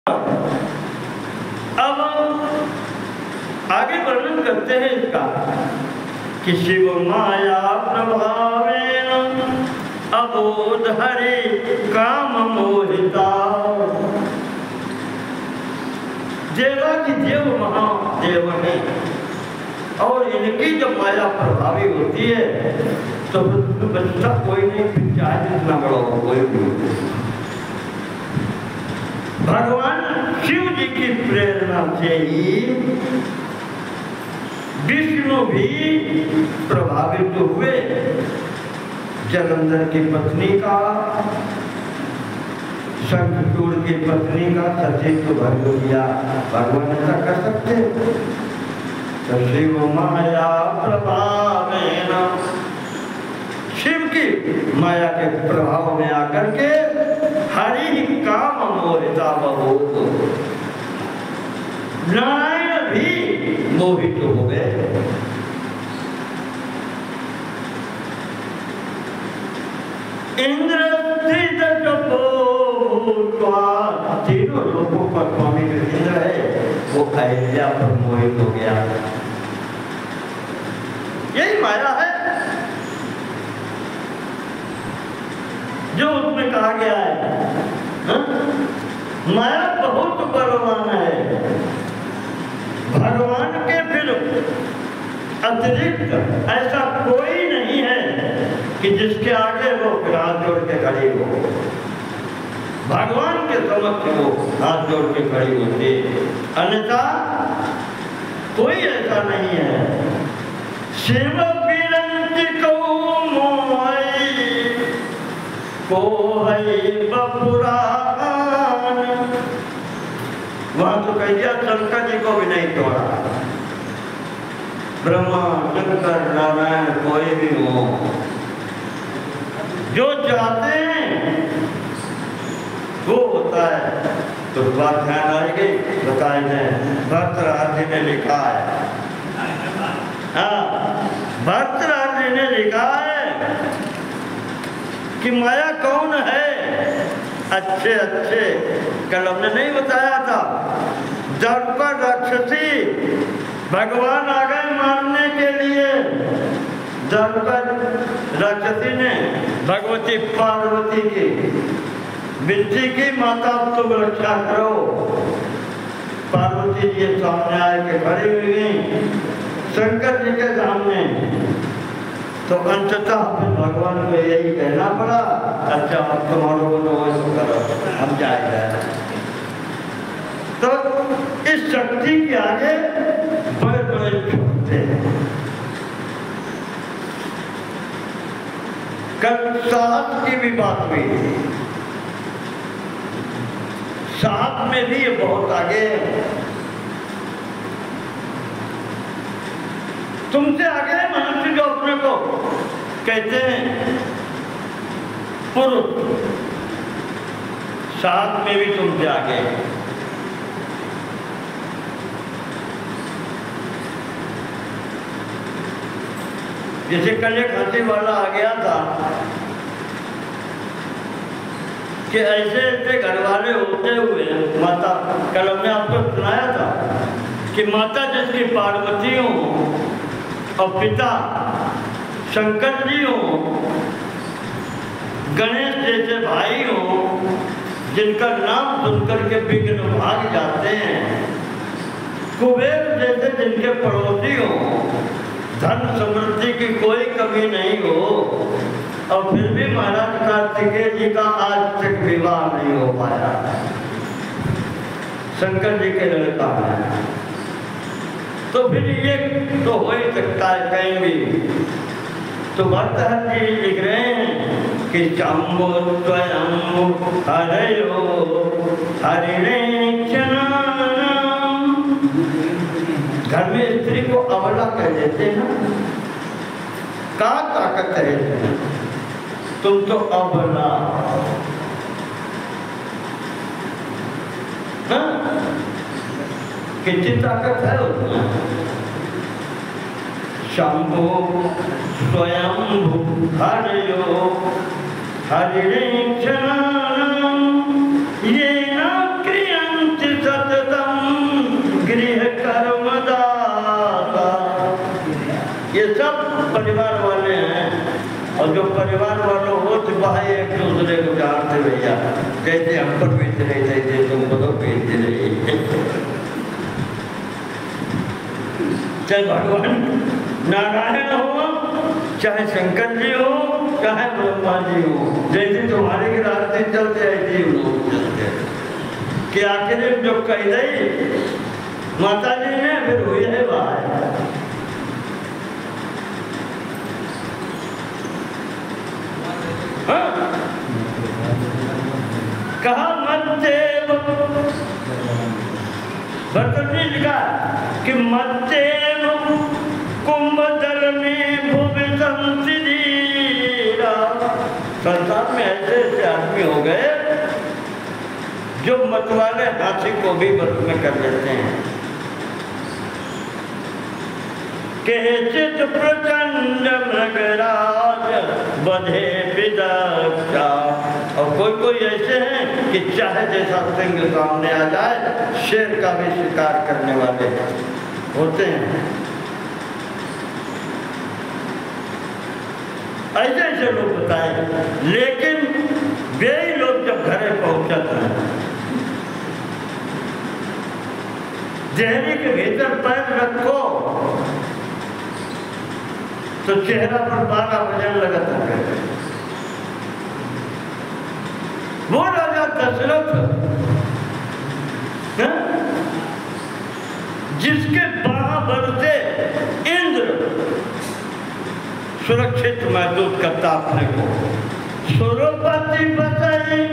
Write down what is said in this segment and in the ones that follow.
अब आगे वर्णन करते हैं इसका कि शिव माया प्रभावेन अबोध हरि काम मोहिता। देवा की देव महादेव है और इनकी जब माया प्रभावी होती है तो बच्चा कोई नहीं, चाहे जितना बड़ा हो कोई भी। भगवान शिव जी की प्रेरणा से ही विष्णु भी प्रभावित हुए। जलंधर की पत्नी का, शंखचूड़ की पत्नी का सती को भर दिया। भगवान ऐसा कर सकते? तो शिव माया प्रभावेन, शिव की माया के प्रभाव में आकर के हरि काम मोहिता बहुत, नारायण भी मोहित हो गए। इंद्र तीनों लोगों का स्वामी जो इंद्र है वो अहिल्या पर मोहित हो गया। यही माया है जो उसमें कहा गया है। माया बहुत बलवान है, भगवान के फिर अतिरिक्त ऐसा कोई नहीं है कि जिसके आगे वो हाथ जोड़ के खड़ी हो। भगवान के समक्ष वो हाथ जोड़ के खड़ी होती, अन्यथा कोई ऐसा नहीं है। शिव बिरंती को मोई को है बपुरान, वहां तो कह दिया शंकर जी को भी नहीं तोड़ा। ब्रह्मा शंकर नारायण कोई भी हो, जो चाहते हैं वो होता है। तो बात ध्यान आएगी, बताए हैं भरतराज जी ने लिखा है। हाँ, भरतराज जी ने लिखा है कि माया कौन है। अच्छे अच्छे कल हमने नहीं बताया था, दर्प राक्षसी भगवान आ गए मारने के लिए। दर्प राक्षसी ने भगवती पार्वती की विनती की, माता तुम रक्षा करो। पार्वती जी सामने आके खड़ी हुई गई शंकर जी के सामने। तो अंततः भगवान को यही कहना पड़ा, अच्छा अब तुम्हारे को तो वैसे करो, हम जाएंगे। तो इस शक्ति के आगे बड़े बड़े झुकते हैं। कल साहस की भी बात हुई, साहस में भी ये बहुत आगे है। तुमसे आगे मनुष्य जो अपने को कहते हैं पुरुष, साथ में भी तुमसे आगे। जैसे कल एक हंसी वाला आ गया था कि ऐसे ऐसे घर वाले होते हुए माता, कल हमने आपको सुनाया था कि माता जिसकी पार्वती हो और पिता शंकर जी हो, गणेश जैसे भाई हो जिनका नाम सुनकर के विघ्न भाग जाते हैं, कुबेर जैसे जिनके पड़ोसी हो, धन समृद्धि की कोई कमी नहीं हो, और फिर भी महाराज कार्तिकेय जी का आज तक विवाह नहीं हो पाया। शंकर जी के लड़का है तो फिर ये तो हो ही सकता है कहीं भी। तो भरतहर जी लिख रहे हैं कि शंभो स्वयं हरयो हरिणेक्षण। घर में स्त्री को अबला कह देते हैं, क्या ताकत है, तुम तो अबला। कितनी ताकत है उसमें। शंभो स्वयं हरयो हरिणेक्षण ये न क्रियंत ये सब परिवार वाले हैं, और जो परिवार वालों हो सिपाही एक दूसरे को जानते भैया, जैसे हम पर बेच रहे थे तुम को बेच रहे। चाहे भगवान नारायण हो, चाहे शंकर जी हो, चाहे ब्रह्मा जी हो, जैसे तुम्हारे के रास्ते चलते ऐसे ही लोग चलते हैं। कि आखिर जो कह रही माता जी ने फिर हुई है बाहर। हाँ? कहा मत्तेव भरतजी लिखा कि मत्तेव कुंभदल में भुवि संसिदीरा। संसार में ऐसे ऐसे आदमी हो गए जो मतवाले हाथी को भी वश में कर लेते हैं। केचित प्रचंड मृगराज बधे विदक्षा। और कोई कोई ऐसे हैं कि चाहे जैसा सिंह सामने आ जाए शेर का भी शिकार करने वाले होते हैं। ऐसे ऐसे लोग बताए, लेकिन वे लोग जब घरे पहुंचते हैं, देहरी के भीतर पैर रखो तो चेहरा पर 12 बजन लगता है। वो राजा दशरथ जिसके बाहर से इंद्र सुरक्षित महसूस करता अपने को, सुरपति बतई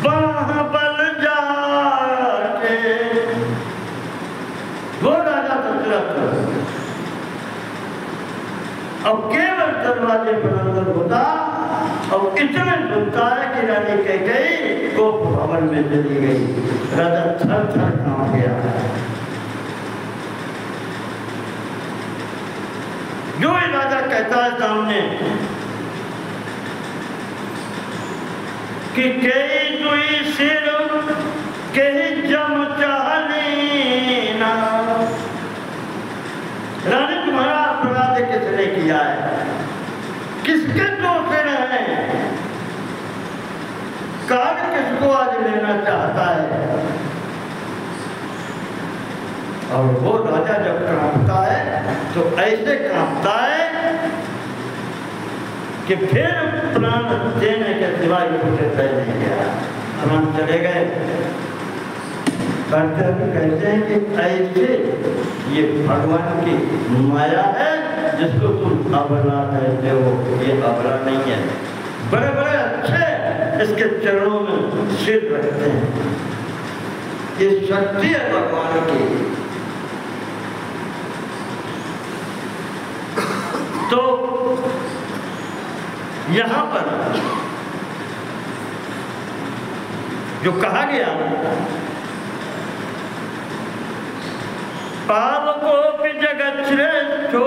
बाहुबल जाके, वो राजा दशरथ अब केवल दरवाजे पर अंदर होता और इतना सुनता है कि रानी कैकेयी को भवन में चली गई। राजा थर थर कांप गया। जो ही राजा कहता है सामने कि कई दुई सिर कहीं जम चाहलीना, रानी तुम्हारा अपराध किसने किया है, किसके दोष हैं, काल किसको आज लेना चाहता है। और वो राजा जब कांपता है तो ऐसे कांपता है कि फिर प्राण देने के सिवाय कुछ रह नहीं गया, प्राण चले गए। कहते हैं कि ऐसे ये भगवान की माया है जिसको तुम अबला कहते हो, ये अबला नहीं है। बड़े बड़े अच्छे इसके चरणों में सिर रखते हैं, ये शक्ति है भगवान की। तो यहां पर जो कहा गया पावको भी जगत श्रेष्ठो,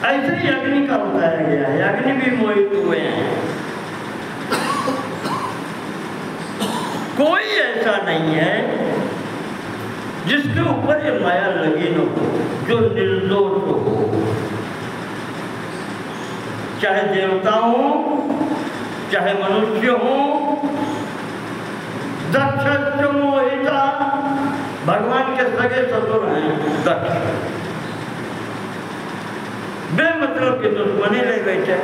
ऐसे ही अग्नि का बताया गया है। अग्नि भी मोहित हुए हैं, कोई ऐसा नहीं है जिसके ऊपर ये माया लगी न हो, जो निर्दोष हो, चाहे देवता हो चाहे मनुष्य हो। दक्ष मोहिता भगवान के सगे ससुर हैं दक्ष, बेमतलब की दुश्मनी ले बैठे।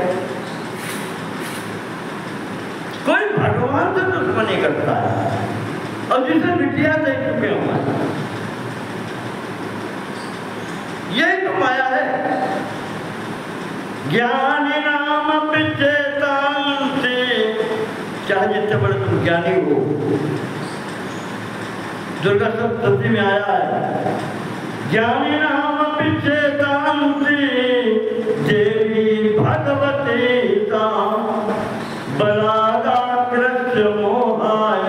कोई भगवान से दुश्मनी करता है और जिसे बिटिया दे चुके हुए, यही तो माया है। ज्ञानी नाम पिचेतांति, चाहे जितने बड़े तुम ज्ञानी हो, दुर्गा सप्तशती में आया है, ज्ञानी नाम पिचेतांति देवी भगवती बलादा कृष्ण मोहाय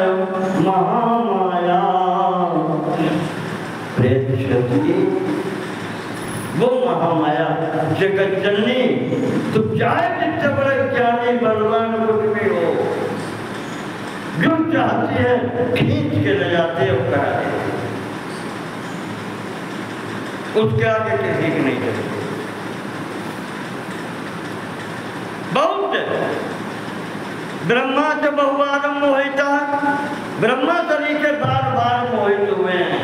महामाया प्रेषति। वो महामाया जगत जननी, तो चाहे जितने बड़े ज्ञानी बलवान कुछ भी हो, जो चाहती है खींच के ले जाते हैं, उसके आगे किसी की नहीं चलती। ब्रह्मा से बहुबार मोहिता, ब्रह्मा तरीके बार बार मोहित हुए हैं।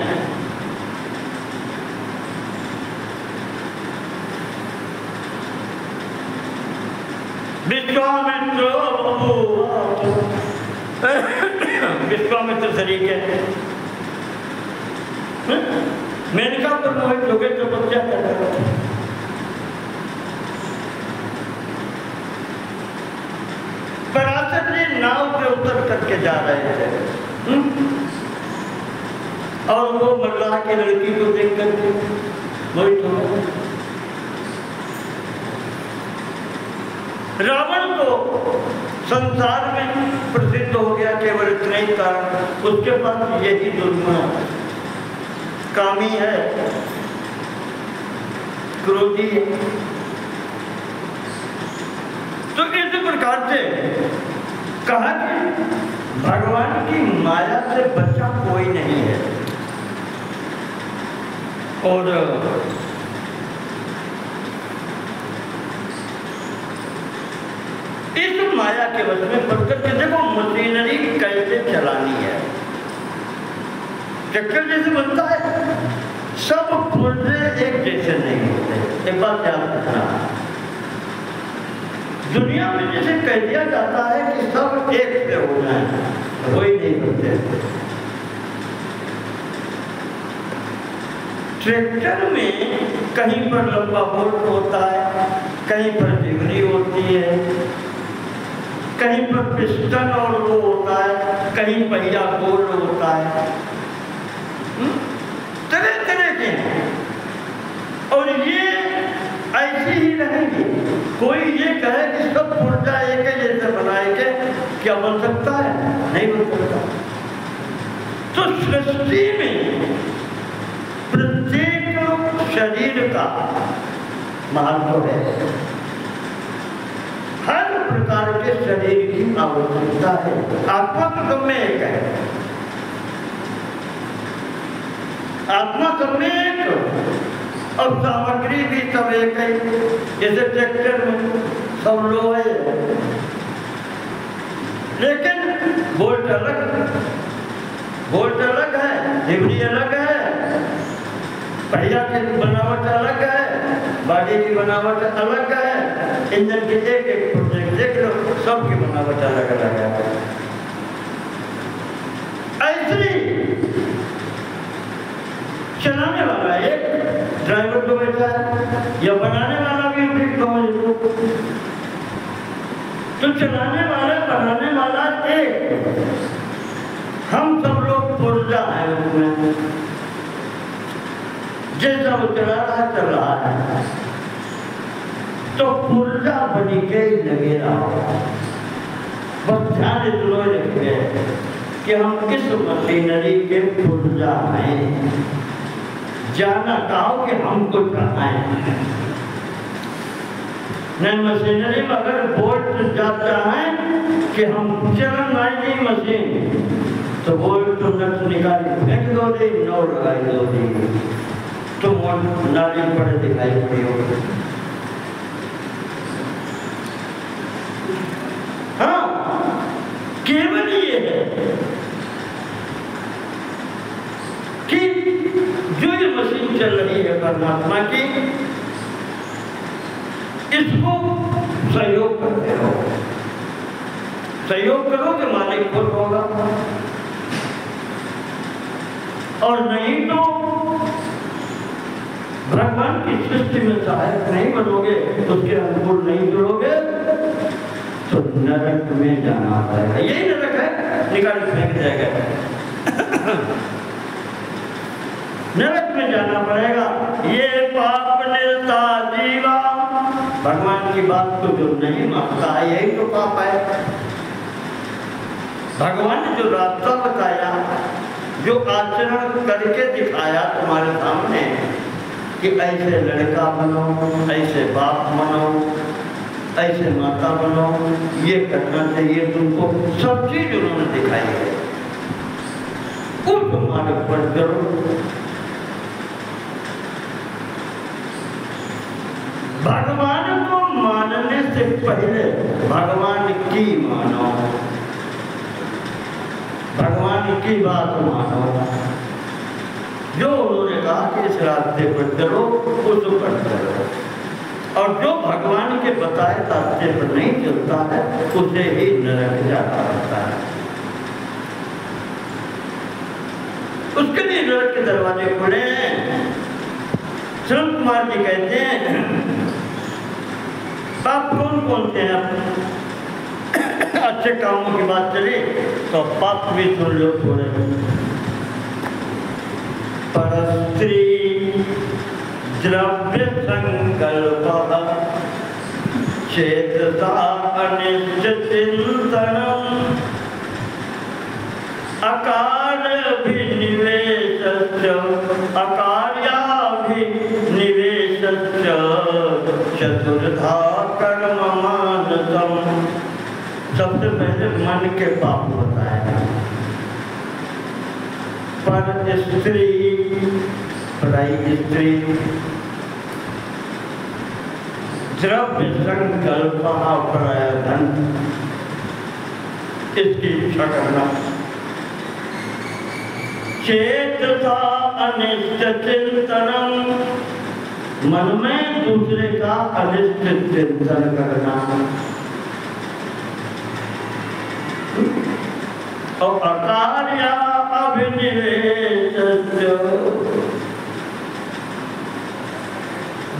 विश्वामित्र तरीके मेनका पर मोहित हो गए तो बच्चा पैदा हुआ। पराशर जी नाव पे उतर करके जा रहे थे और वो मल्लाह की लड़की को देख करके मोहित हो गए। रावण को संसार में प्रसिद्ध हो गया केवल इतना ही कारण, उसके पास यही दुर्गुण है, कामी है, क्रोधी है। तो इस प्रकार से कहा कि भगवान की माया से बचा कोई नहीं है। और इस माया के वश में पकड़ के देखो मशीनरी कैसे चलानी है। चक्कर जैसे बनता है, सब पुर्जे एक जैसे नहीं होते। एक बात याद रखना, दुनिया में जैसे कह दिया जाता है कि सब एक से हो जाए, वही नहीं होते। ट्रैक्टर में कहीं पर लंबा बोल्ट होता है, कहीं पर डिगरी होती है, कहीं पर पिस्टन और वो होता है, कहीं पहिया गोल होता है, तरह तरह के। और ये ऐसी ही रहेंगी। कोई ये कहे कि सब पुर्जा एक जैसे बनाए के क्या बन सकता है? नहीं बन सकता। तो सृष्टि में प्रत्येक शरीर का महत्व है। हर प्रकार के शरीर की आवश्यकता है। आत्मा तो सब में एक है, आत्मा सब में एक, और सामग्री भी सब एक है। जैसे ट्रैक्टर में सब लोहे, लेकिन बोल्ट अलग है, डिबरी अलग है, पहिया की बनावट अलग है, बॉडी की बनावट अलग है, इंजन की एक एक प्रोजेक्ट देख लो, सबकी बनावट अलग अलग है। ऐसे चलाने वाला एक, ड्राइवर तो बैठा है, या बनाने वाला भी तो चलाने वाला बनाने वाला एक, हम सब लोग पुर्जा है उसमें। जैसा वो चला रहा चल रहा है, तो पुर्जा बनी के लगे रहा। बस ध्यान इतना रखिए कि हम किस मशीनरी के पुर्जा हैं। जाना कहो कि हमको जाना है। नहीं, मशीनरी में अगर बोल्ट जाता है कि हम चलन आएगी मशीन, तो बोल्ट तो नट निकाली फेंक दो दे, नौ लगाई दो दी, तो नाली पड़े दिखाई पड़ी होगी। हाँ, केवल ये है कि जो ये मशीन चल रही है परमात्मा की, इसको सहयोग करते रहो। सहयोग करो कि मालिक खुद होगा, और नहीं तो भगवान की सृष्टि में सहायक नहीं बनोगे, उसके अनुकूल नहीं जुड़ोगे, तो नरक में जाना पड़ेगा। यही नरक है, निकाल फेंक जाएगा। नरक में जाना पड़ेगा। ये पाप निर्ता जीवा, भगवान की बात को जो नहीं मानता है, यही तो पाप है। भगवान ने जो रास्ता बताया, जो आचरण करके दिखाया तुम्हारे सामने कि ऐसे लड़का बनो, ऐसे बाप बनो, ऐसे माता बनो, ये करना चाहिए तुमको, सब चीज उन्होंने दिखाई है। उस मार्ग पर करो। भगवान को मानने से पहले भगवान की मानो, भगवान की बात मानो। जो उन्होंने कहा कि इस रास्ते पर चलो, उस पर चलो, और जो भगवान के बताए रास्ते पर नहीं चलता है उसे ही नरक जाता रहता है। उसके लिए नरक के दरवाजे खुले हैं। सुनील कुमार जी कहते हैं पाप कौन कौन से हैं? अच्छे कामों की बात चले तो पाप भी सुन लो थोड़े। परस्त्री द्रव्य संकल्प चेतसा अनिश्चित चिंतनम अकार्याभिनिवेशश्च चतुर्धा कर्म मानसम। सबसे पहले मन के पाप बताया। पर स्त्री, पराई स्त्री, द्रव्य संकल्प, पराया धन, इसकी इच्छा करना। चेतसा अनिष्ट चिंतनम, मन में दूसरे का अनिष्ट चिंतन करना। और अकार्य अभिनिवेश,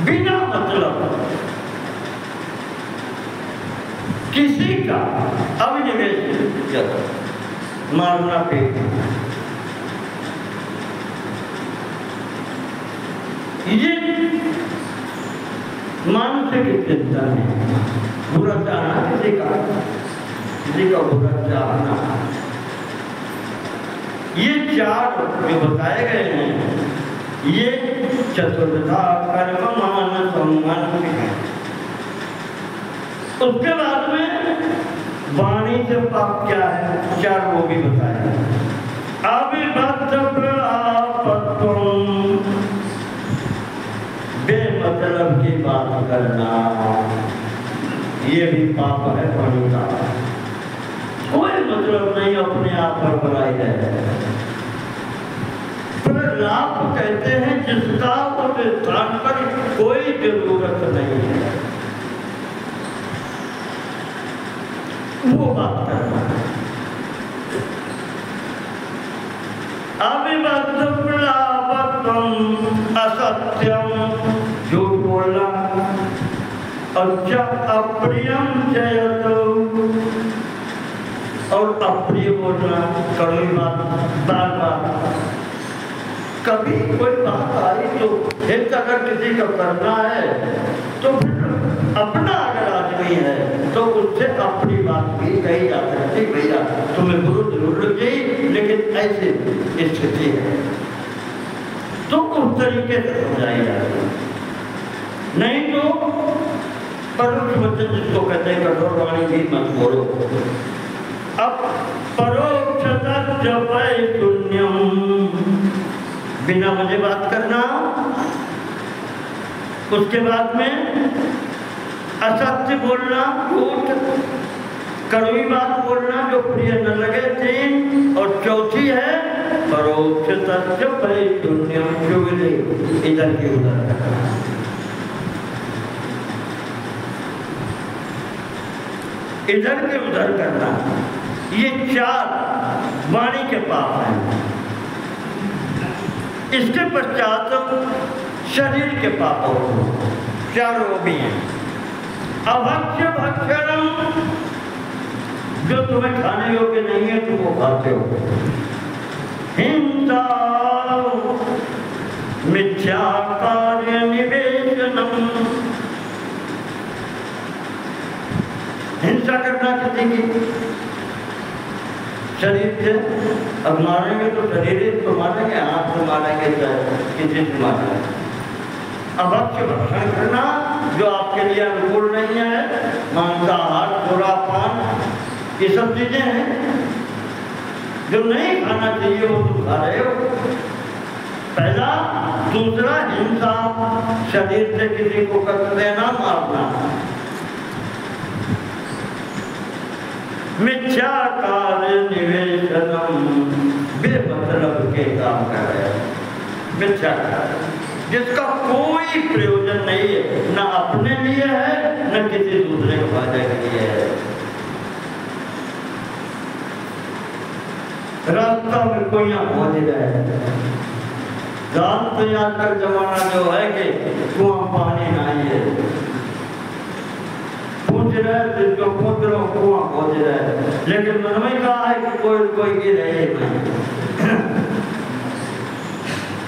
बिना मतलब किसी का अभिनिवेश, मारना पीटना, ये मानसिक चिंतन है। बुरा चाहना किसी का बुरा चाहना, ये चार जो बताए गए हैं ये चतुर्धा कर्म मानसम है। उसके बाद में वाणी से पाप क्या है, चार वो भी बताया। अविभक्त प्रलापत्वम, बेमतलब की बात करना, ये भी पाप है वाणी का। कोई मतलब नहीं, अपने आप पर बुराई है। प्रलाप कहते हैं जिसका उस स्थान पर कोई जरूरत नहीं है, वो बात करना। अविभक्त प्रलापत्वम असत्यम, झूठ बोलना। अच्छा, अप्रियम जयतो, और अप्रिय बोलना, कड़वी बात, बार बार। कभी कोई बात आई तो हित अगर किसी का करना है तो फिर अपना अगर आदमी है तो उससे अपनी बात भी कही जा सकती। भैया तुम्हें गुरु जरूर लग गई, लेकिन ऐसी स्थिति है तो उस तरीके से समझाई जाती। नहीं तो परोक्ष वचन जिसको कहते हैं, कठोर वाणी भी मत बोलो। अब परोक्षता जपय शून्यम, बिना मुझे बात करना। उसके बाद में असत्य बोलना, झूठ, कड़वी बात बोलना जो प्रिय न लगे, तीन। और चौथी है परोक्षता जपय शून्यम, चुगली, इधर की उधर करना। इधर के उधर करना, ये चार वाणी के पाप हैं। इसके पश्चात शरीर के पाप चारों भी हैं। अभक्ष्य भक्षणम, जो तुम्हें खाने योग्य नहीं है तुम वो खाते हो। हिंसा, मिथ्या कार्य निवेशनम, हिंसा करना किसी की शरीर से। अब मारेंगे तो शरीर को मारेंगे, हाथ से मारेंगे, किसी से मारेंगे। अभक्ष्य भक्षण करना जो आपके लिए अनुकूल नहीं है, मांसाहार, खुरापान, ये सब चीजें हैं जो नहीं खाना चाहिए, वो तुम खा रहे हो। पहला। दूसरा, हिंसा, शरीर से किसी को कष्ट देना, मारना। मिथ्या कार्य निवेशनम, बेमतलब के काम कर रहे हैं, मिथ्या कार्य जिसका कोई प्रयोजन नहीं है, न अपने लिए है न किसी दूसरे के फायदे के लिए है। रास्ता में कोई पहुंच गए, जानते हैं आजकल जमाना जो है कि कुआं पानी नहीं है, पूछ रहे जिसको पूछ रहे कुआं पहुंच रहे, लेकिन मन में कहा है कि कोई गिरे नहीं।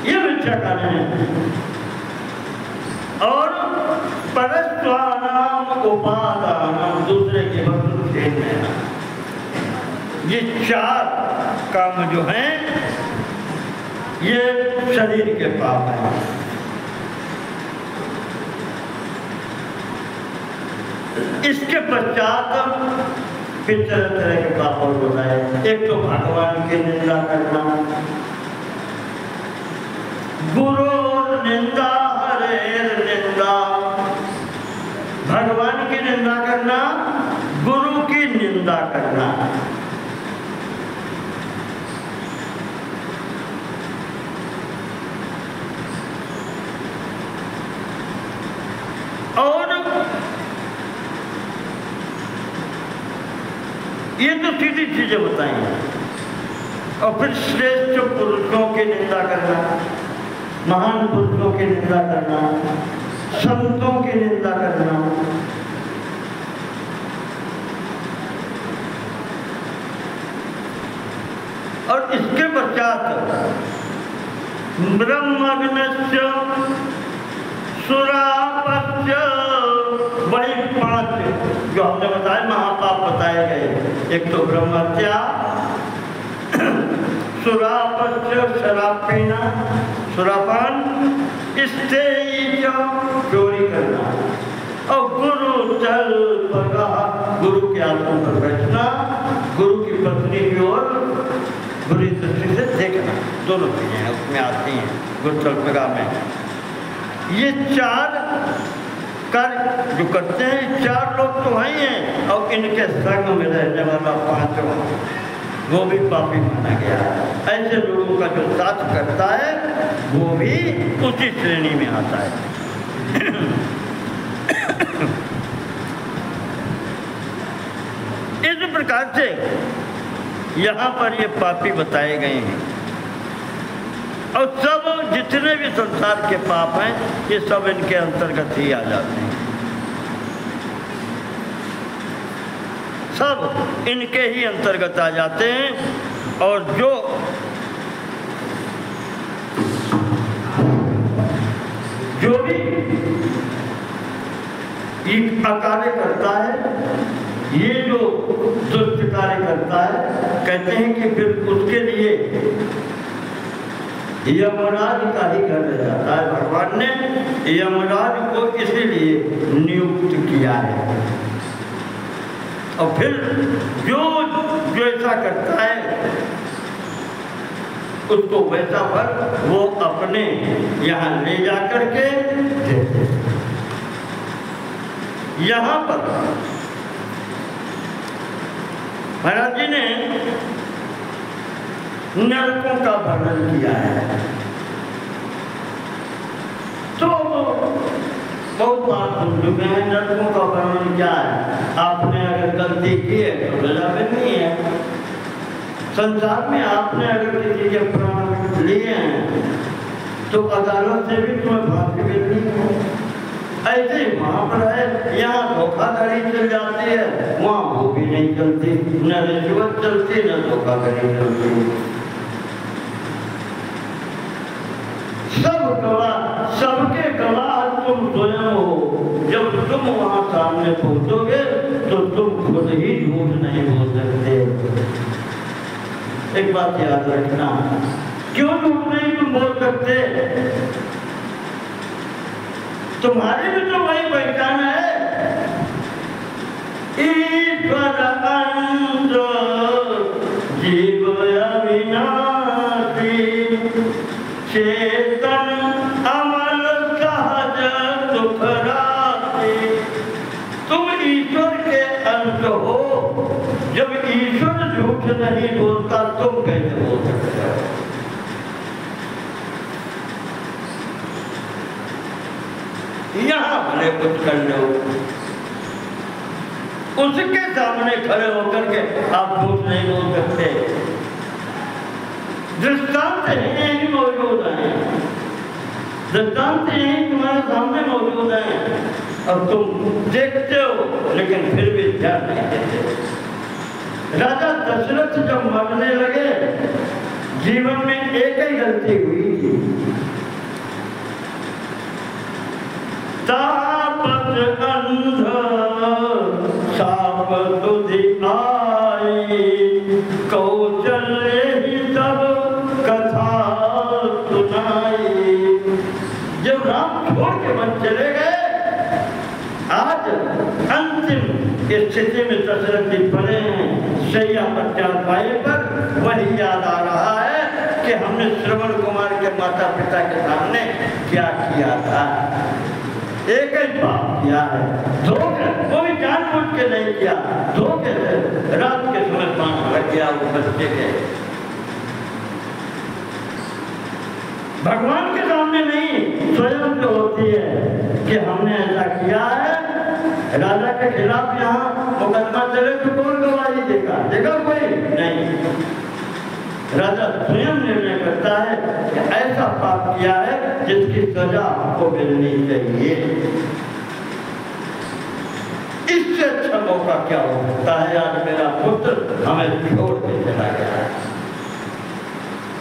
ये मिथ्या कार्य है। और परस्वानाम उपादानम, दूसरे के वस्तु छीन लेना, ये चार काम जो हैं ये शरीर के पाप हैं। इसके पश्चात फिर तरह तरह के पाप और बताए। एक तो भगवान की निंदा करना, गुरु निंदा हरेर निंदा, भगवान की निंदा करना, गुरु की निंदा करना। और ये तो सीधी चीजें बताई। और फिर श्रेष्ठ पुरुषों की निंदा करना, महान पुरुषों की निंदा करना, संतों की निंदा करना, और इसके पश्चात ब्रह्मग्नस्य सुरापस्य, वही 5 जो हमने बताए महापाप बताए गए। एक तो ब्रह्महत्या, सुरापस्य शराब पीना, सुरापान, चोरी करना, और गुरु चल पगा, गुरु के आसन पर बैठना, गुरु की पत्नी की ओर बुरी दृष्टि से देखना, दोनों चीजें उसमें आती हैं गुरु चल पगा में। ये 4 कार्य जो करते हैं, 4 लोग तो हैं हैं, और इनके संग में रहने वाला 5वां वो भी पापी माना गया। ऐसे लोगों का जो साथ करता है वो भी उसी श्रेणी में आता है। इस प्रकार से यहाँ पर ये पापी बताए गए हैं। और सब जितने भी संसार के पाप हैं ये सब इनके अंतर्गत ही आ जाते हैं, सब इनके ही अंतर्गत आ जाते हैं। और जो भी एक कार्य करता है, ये जो दुष्ट कार्य करता है, कहते हैं कि फिर उसके लिए यमराज का ही घर रह जाता है। भगवान ने यमराज को इसीलिए नियुक्त किया है। और फिर जो ऐसा करता है उसको वैसा फल वो अपने यहाँ ले जा करके देते। यहाँ पर महाराज जी ने नरकों का वर्णन किया है। तो बहुत बार सुन चुके हैं नरकों का वर्णन क्या है। आपने अगर गलती की है तो सजा मिलनी है। संसार में आपने अगर किसी के प्राण लिए हैं तो अदालत से भी तुम्हें फांसी मिलनी है। ऐसे ही वहाँ पर है, यहाँ धोखाधड़ी चल जाती है, वहाँ वो भी नहीं चलती, न रिश्वत चलती न धोखाधड़ी चलती। सब गवाह, सबके गवाह तुम स्वयं हो। जब तुम वहाँ सामने पहुँचोगे तो तुम खुद ही झूठ नहीं बोल सकते। एक बात याद रखना, क्यों झूठ नहीं तुम बोल सकते? तुम्हारी भी तो वही पहचान है। ईश्वर अंश जीव अविनाशी, चेतन अमल सहज सुख राशि। तुम ईश्वर के अंश हो। जब नहीं बोलता, तुम कैसे बोल सकते हो? यहाँ भले कुछ कर लो, उसके सामने खड़े होकर के आप झूठ नहीं बोल सकते। दृष्टांत यही मौजूद है, दृष्टांत यही तुम्हारे सामने मौजूद है, अब तुम देखते हो लेकिन फिर भी ध्यान नहीं देते। राजा दशरथ जब मरने लगे, जीवन में एक ही गलती हुई थी, तापत अंध साप तुझी आई, कौशल्य ही सब कथा सुनाई। जब राम छोड़ के मन चले गए, आज अंतिम स्थिति में दशरथ जी पड़े हैं शैया पर चारपाई पर, वही याद आ रहा है कि हमने श्रवण कुमार के माता पिता के सामने क्या किया था। एक ही बात किया है, धोखे, वो भी जानबूझ के नहीं किया, धोखे से रात के समय पांच लग गया वो बच्चे के। भगवान के सामने नहीं, स्वयं जो होती है कि हमने ऐसा किया है। राजा के खिलाफ यहाँ मुकदमा चले तो कौन गवाही देगा? देगा कोई नहीं। राजा स्वयं निर्णय करता है कि ऐसा पाप किया है जिसकी सजा आपको मिलनी चाहिए। इससे अच्छा मौका क्या हो सकता है? आज मेरा पुत्र हमें छोड़ के चला गया,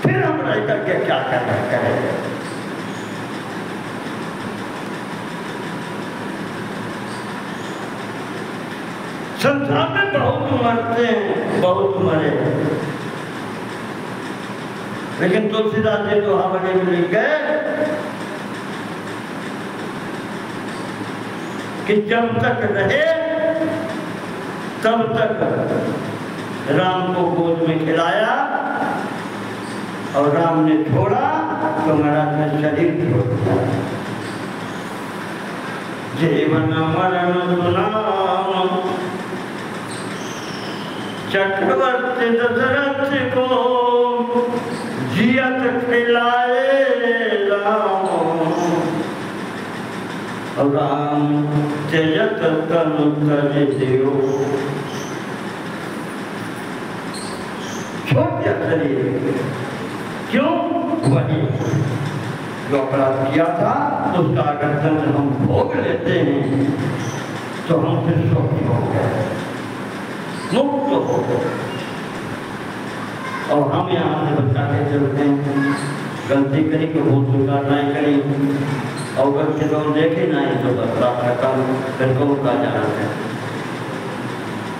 फिर हम रह करके क्या करना करेंगे? संसार में बहुत मरते हैं, बहुत मरे, लेकिन तुलसीदास जी तो हमारे में लिख गए कि जब तक रहे तब तक राम को गोद में खिलाया, और राम ने छोड़ा तो महाराज ने शरीर छोड़ दिया। जीवन मरण सुनाम चक्रवर्ती दशरथ को, जियत खिलाए राम, राम त्यजत तनु तज देव। छोड़ दिया शरीर, क्यों? वही जो अपराध किया था उसका अगर दंड हम भोग लेते हैं तो हम फिर सुखी हो गए, मुक्त हो गए। और हम यहाँ से बचा के चलते हैं, गलती करी तो भूल स्वीकार नहीं करी, और गलती तो देखे नहीं तो बदलाव कम फिर को उनका जाना है।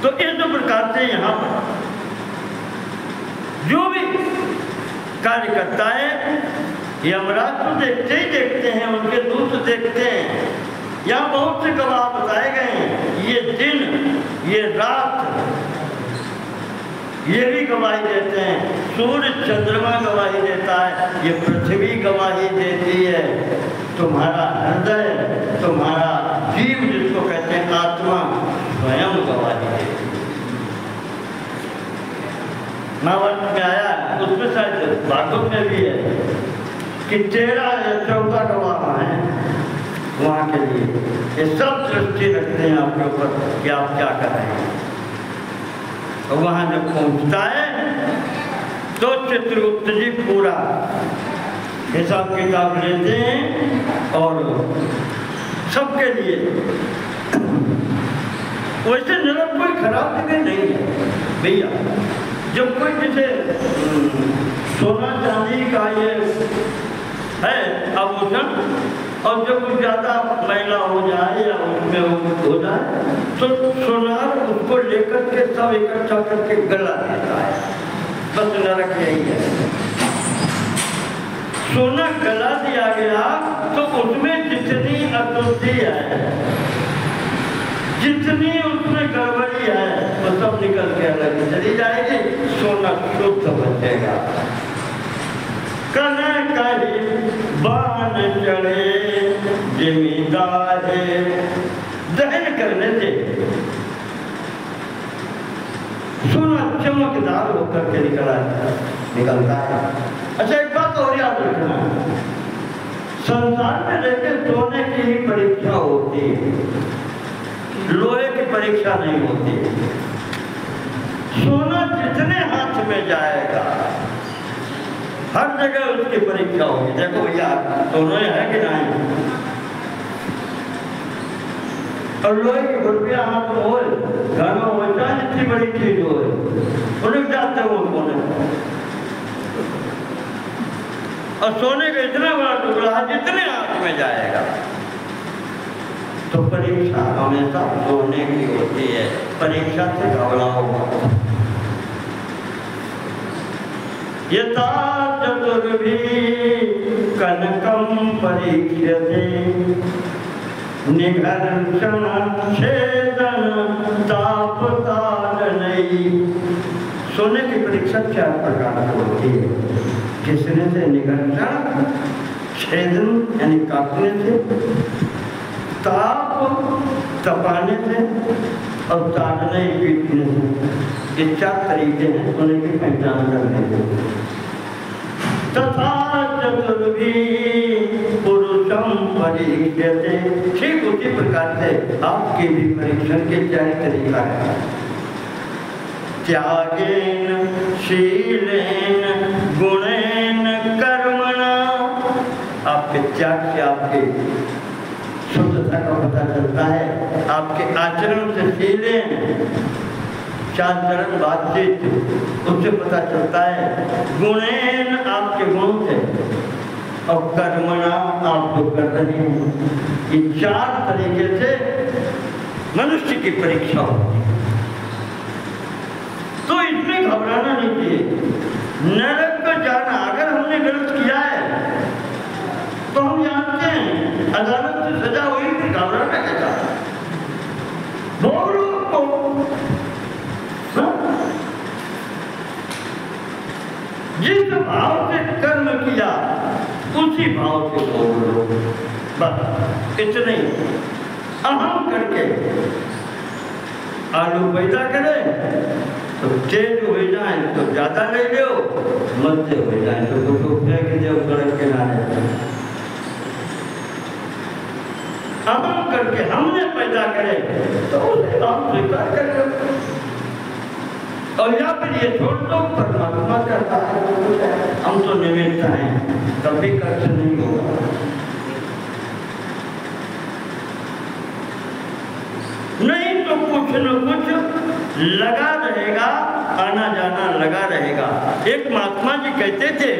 तो इस दो प्रकार से यहाँ पर जो भी कार्य करता है, यमराज तो देखते ही देखते हैं, उनके दूत देखते हैं। यहाँ बहुत से गवाह बताए गए हैं, ये दिन, ये रात, ये भी गवाही देते हैं, सूर्य चंद्रमा गवाही देता है, ये पृथ्वी गवाही देती है, तुम्हारा हृदय, तुम्हारा जीव जिसको कहते हैं आत्मा, स्वयं गवाही देती है। महाभारत में आया, उसमें शायद भागवत में भी है कि 13 या 14 गवाह हैं वहाँ के लिए। ये सब दृष्टि रखते हैं आपके ऊपर कि आप क्या कर रहे हैं। तो वहाँ जब पहुँचता है तो चित्रगुप्त जी पूरा हिसाब किताब लेते हैं और सबके लिए। वैसे जरूर कोई खराब जगह नहीं है भैया, जब कोई जैसे सोना चांदी का ये है आभूषण, और जब कुछ ज़्यादा मैला हो जाए या उसमें हो जाए तो सोनार उसको लेकर के सब इकट्ठा करके गला देता है। बस नरक यही है, सोना गला दिया गया तो उसमें जितनी अशुद्धि है, जितनी उसमें गड़बड़ी है, वो सब निकल के अलग चली जाएगी, सोना शुद्ध बचेगा। कने कहीं बान चढ़े जिम्मेदार दहन करने से सोना इतना चमकदार होकर के निकलता है। अच्छा, एक बात और याद रखना, संसार में रहकर सोने की ही परीक्षा होती है, लोहे की परीक्षा नहीं होती। सोना जितने हाथ में जाएगा हर जगह उसकी परीक्षा होगी। देखो भैया, सोना है कि नहीं, और लोहे की रुपया हाथ में हो, घर में हो, चाहे जितनी बड़ी चीज हो, उन्हें जाते हो सोने, और सोने का इतना बड़ा टुकड़ा है जितने हाथ में जाएगा। तो परीक्षा हमेशा सोने की होती है, परीक्षा से घबराओ मत। यथा चतुर्भी कनकम परीक्ष्यते निघर्षण छेदन तापतारणै। सोने की परीक्षा 4 प्रकार की होती है। किसने से? निघर्षण, छेदन यानी काटने से, ताप तपाने से, और ताड़ने पीटने से। ये 4 तरीके हैं सोने की पहचान करने के। तथा चतुर्भी पुरुषम परीक्ष्यते, ठीक उसी प्रकार से आपके भी परीक्षण के 4 तरीका है। त्यागेन शीलेन गुणेन कर्मणा, आपके त्याग से आपके शुद्धता का पता चलता है, आपके आचरण से, शीलेन चार-चरण बातचीत, उससे पता चलता है। गुणेन आपके गुण से, और कर्मणा आप जो कर रहे हैं। ये 4 तरीके से मनुष्य की परीक्षा होती है। तो इसमें घबराना नहीं चाहिए। नरक में जाना, अगर हमने गलत किया है तो हम जानते हैं अदालत से सजा हुई, फिर घबराना क्या? भोग लो उसको। जिस भाव से कर्म किया उसी भाव से भोग लो, बस इतने। अहम करके आलू पैदा करे तो तेज हो जाए तो ज्यादा ले लो, मध्य हो जाए तो कुछ फेंक दो सड़क किनारे। अहम करके हमने पैदा करे तो उसे हम स्वीकार कर लो, और या फिर ये छोड़ दो, परमात्मा करता है, हम तो निमित्त हैं, कभी कष्ट नहीं होगा। नहीं तो कुछ न कुछ लगा रहेगा, आना जाना लगा रहेगा। एक महात्मा जी कहते थे,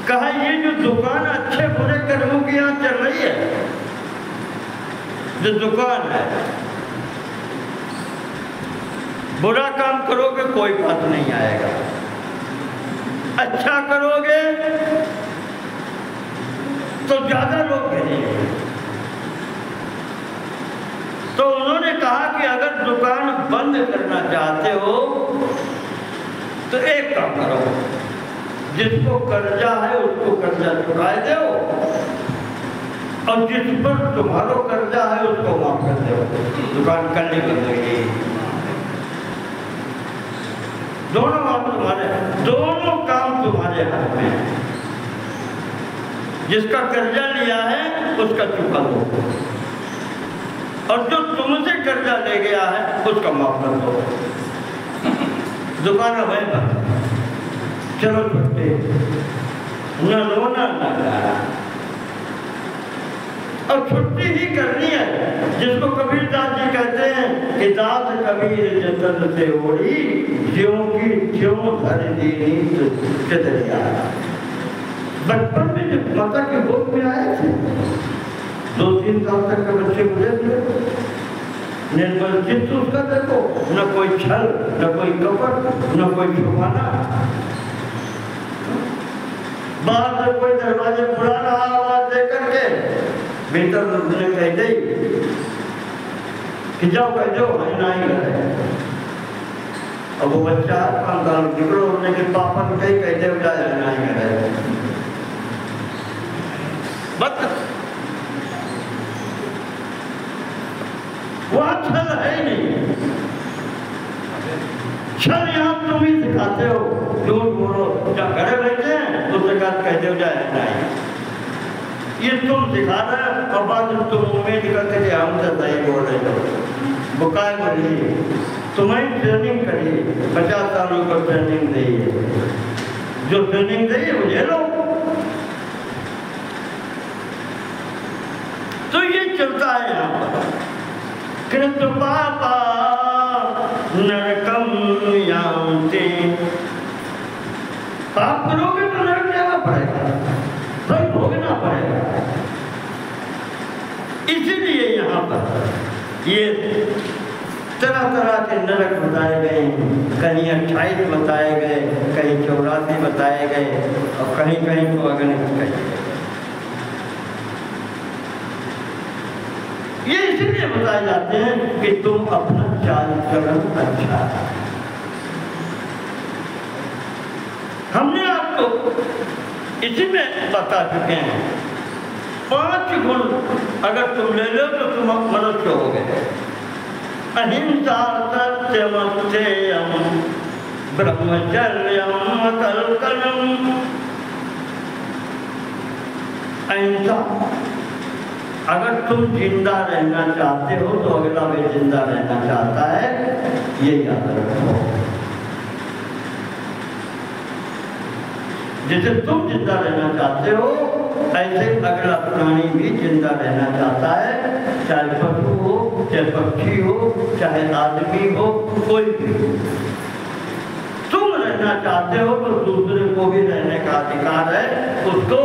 कहा ये जो दुकान अच्छे बुरे कर्मों की यहाँ चल रही है, जो दुकान है, बुरा काम करोगे कोई बात नहीं आएगा, अच्छा करोगे तो ज्यादा लोग घेरेंगे। तो उन्होंने कहा कि अगर दुकान बंद करना चाहते हो तो एक काम करो, जिसको कर्जा है उसको कर्जा चुका दो, और जिस पर तुम्हारा कर्जा है उसको माफ कर दो, दुकान करनी बंद होगी। दोनों काम तुम्हारे, दोनों काम तुम्हारे हाथ में है। जिसका कर्जा लिया है उसका चुका दो, और जो तुमसे कर्जा ले गया है उसका माफ कर दो। दुकान है बंद, चलो छुट्टी, न रोना न गाना, और छुट्टी ही करनी है। जिसको कबीरदास जी कहते हैं कि दास कबीर जतन से ओढ़ी, ज्यों की ज्यों धर दीनी चदरिया। बचपन में जब माता के गोद में आए थे, 2-3 साल तक के बच्चे मुझे थे, निर्मल चित्त उसका देखो, न कोई छल, न कोई कपट, न कोई छुपाना। बाहर से कोई दरवाजे बुला रहा आवाज दे करके, भीतर ने कह दी कि जाओ कह दो नहीं करे। अब वो बच्चा निकलो होने के पापा को कहीं कह दे नहीं करे, बस वो छल है ही नहीं। छल यहाँ तुम ही सिखाते हो, झूठ बोलो, जब घरे बैठे हैं तो जगत कहते हो जाए नहीं, ये तुम सिखा रहे हो और बाद में तुम उम्मीद करते कि हम तो सही बोल रहे हो। बुकाय बोलिए, तुम्हें ट्रेनिंग करिए, 50 सालों को ट्रेनिंग दिए, जो ट्रेनिंग दी वो ले लो। तो ये चलता है यहाँ पर, कृत पापा नरकम यान्ति, पाप करोगे तो नरक जाना पड़ेगा, सब भोगना पड़ेगा। इसीलिए यहाँ पर ये तरह तरह के नरक बताए गए, कहीं 28 बताए गए, कहीं 84 बताए गए और कहीं कहीं तो अगणित कहे गए। ये इसलिए बताए जाते हैं कि तुम अपना चाल चलन अच्छा। हमने आपको इसी में बता चुके हैं 5 गुण अगर तुम ले लो तो तुम मनुष्य हो गए। अहिंसा सत्यमस्तेयम ब्रह्मचर्यम कल्कलम। अहिंसा, अगर तुम जिंदा रहना चाहते हो तो अगला भी जिंदा रहना चाहता है, ये याद रखो। जैसे तुम जिंदा रहना चाहते हो ऐसे अगला प्राणी भी जिंदा रहना चाहता है, चाहे पशु हो, चाहे पक्षी हो, चाहे आदमी हो, कोई भी। तुम रहना चाहते हो तो दूसरे को भी रहने का अधिकार है, उसको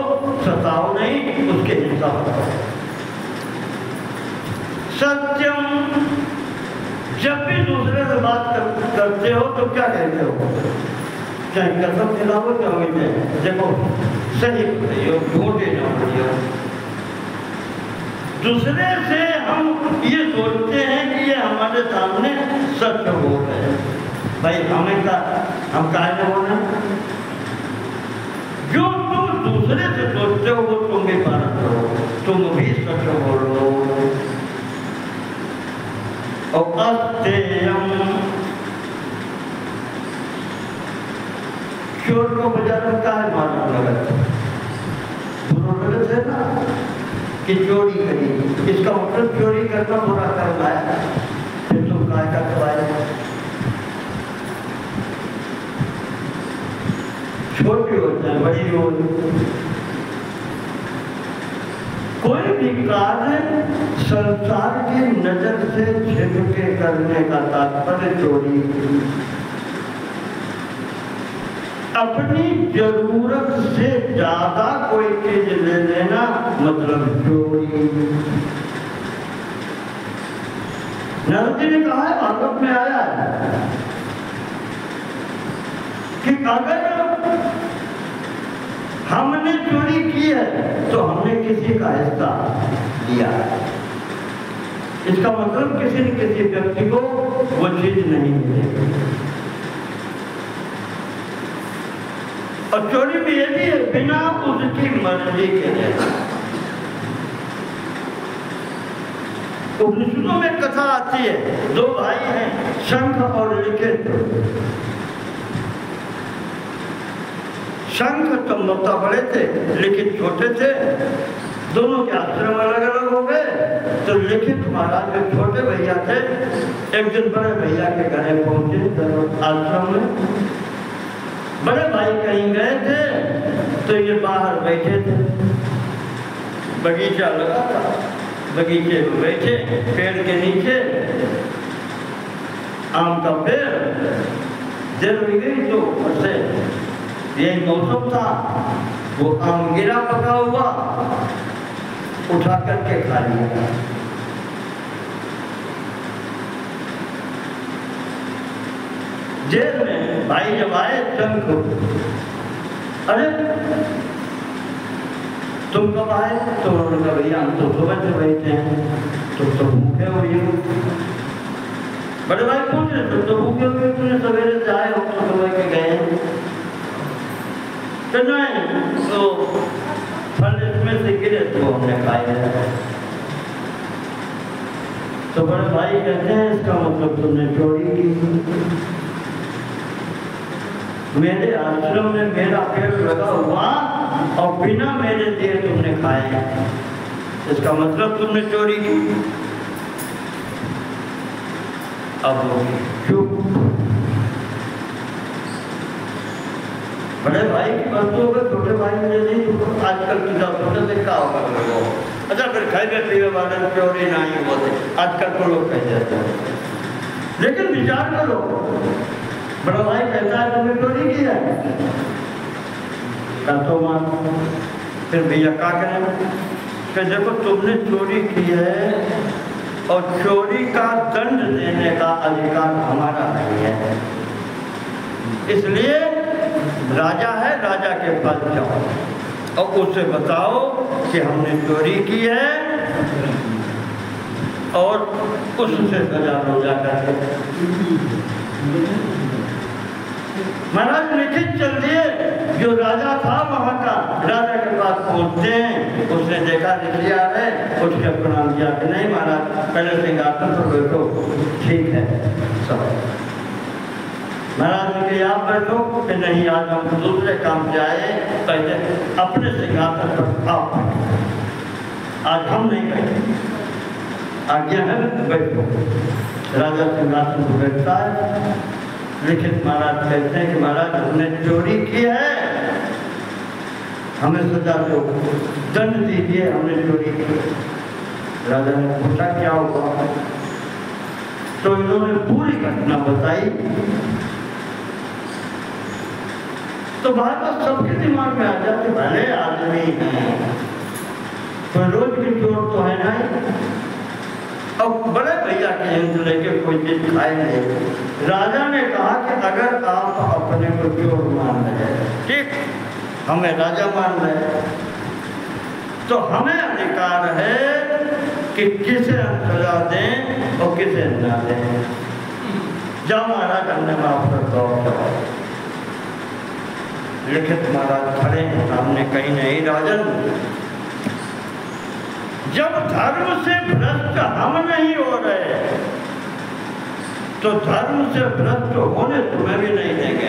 सताओ नहीं, उसके हिस्सा करो। सत्यम, जब भी दूसरे से बात करते हो तो क्या कहते हो, चाहे कसम खिलाओ क्या होते हैं, देखो सही बताइए, झूठे ना बोलिए। दूसरे से हम ये सोचते हैं कि ये हमारे सामने सच बोल रहे हैं, भाई हमें का हम काहे बोल रहे हैं। जो तुम दूसरे से सोचते हो वो तुम भी पालन करो, तुम भी सच बोलो। और अस्तेयम, चोर को बाजार में काहे मारना लगा, बुरा गलत है ना कि चोरी करी, इसका मतलब चोरी करना बुरा करना है, फिर तुम काय का खवाए। छोटी होता है बड़ी हो, कोई भी कार्य संसार की नजर से छिप के करने का तात्पर्य चोरी। अपनी जरूरत से ज्यादा कोई चीज ले लेना मतलब चोरी। नारद जी ने कहा है, भागवत में आया है कि अगर हमने चोरी की है तो हमने किसी का हिस्सा लिया है, इसका मतलब किसी न किसी व्यक्ति को वो चीज नहीं मिलेगी। और चोरी भी ये भी है बिना उसकी मर्जी के लिए। उपनिषदों में कथा आती है, 2 भाई हैं, शंख और लिखित। शंख तो मुक्ता बड़े थे, लिखित छोटे थे, दोनों के आश्रम अलग अलग हो गए। तो लिखित महाराज के छोटे भैया थे, एक दिन बड़े भैया के घर पहुंचे आश्रम में। बड़े भाई कहीं गए थे तो ये बाहर बैठे थे, बगीचा लगा था, बगीचे में बैठे पेड़ के नीचे, आम का पेड़, देर हो गई तो उससे ये मौसम था, वो आम गिरा पका हुआ, उठा करके खा लिया। जेल में भाई जब आए शंख, अरे तुम कब आए? तो उन्होंने कहा भैया हम तो सुबह से बैठे हैं, तुम तो भूखे हो। ये बड़े भाई पूछ रहे तुम तो भूखे हो, तुमने सवेरे से आए हो तो सुबह के गए तो नहीं, तो फल इसमें से गिरे तो हमने खाए। तो बड़े भाई कहते हैं इसका मतलब तुमने चोरी की। मेरे आश्रम में मेरा पेड़ लगा हुआ और बिना मेरे दिए तुमने खाए, इसका मतलब तुमने चोरी की। अब चुप। बड़े भाई की वस्तुओं पर छोटे भाई मुझे नहीं, आजकल छोटे देखा होगा लोगों। अच्छा फिर खाए पीवे वाले चोरी नहीं होते, आजकल को लोग कह देते हैं। लेकिन विचार करो, बड़ा भाई कहता है तुमने चोरी की है, तो मान फिर भैया क्या करें कि देखो तुमने चोरी की है और चोरी का दंड देने का अधिकार हमारा नहीं है, इसलिए राजा है, राजा के पास जाओ और उससे बताओ कि हमने चोरी की है और उससे सजा हो जाकर महाराज लिखित चल दिए। जो राजा था वहां का, राजा के पास पहुंचते हैं, उसने देखा ऋषि आ रहे, उसके प्रणाम किया कि नहीं महाराज पहले सिंहासन पर बैठो, ठीक है सब। महाराज ने कहा आप बैठो कि नहीं, आज हम दूसरे काम से आए, पहले अपने सिंहासन पर आप बैठो, आज हम नहीं बैठे, आज्ञा है बैठो। राजा सिंहासन पर बैठता है। लिखित महाराज कहते हैं कि महाराज हमने चोरी की है, हमें सजा दो, दंड दीजिए, हमने चोरी की। राजा ने पूछा क्या हुआ, तो इन्होंने पूरी घटना बताई। तो बात सबके दिमाग में आ जाती, भले आदमी है, कोई रोज की चोर तो है नहीं, अब बड़े भैया के हिंद लेके कोई चीज खाए नहीं। राजा ने कहा कि अगर आप अपने को चोर मान रहे, ठीक, हमें राजा मान रहे, तो हमें अधिकार है कि किसे हम सजा दें और किसे ना दें। जाओ महाराज हमने माफ कर दो। लिखित महाराज खड़े हैं सामने, कहीं नहीं राजन, जब धर्म से भ्रष्ट हम नहीं हो रहे तो धर्म से भ्रष्ट होने तुम्हें भी नहीं देंगे।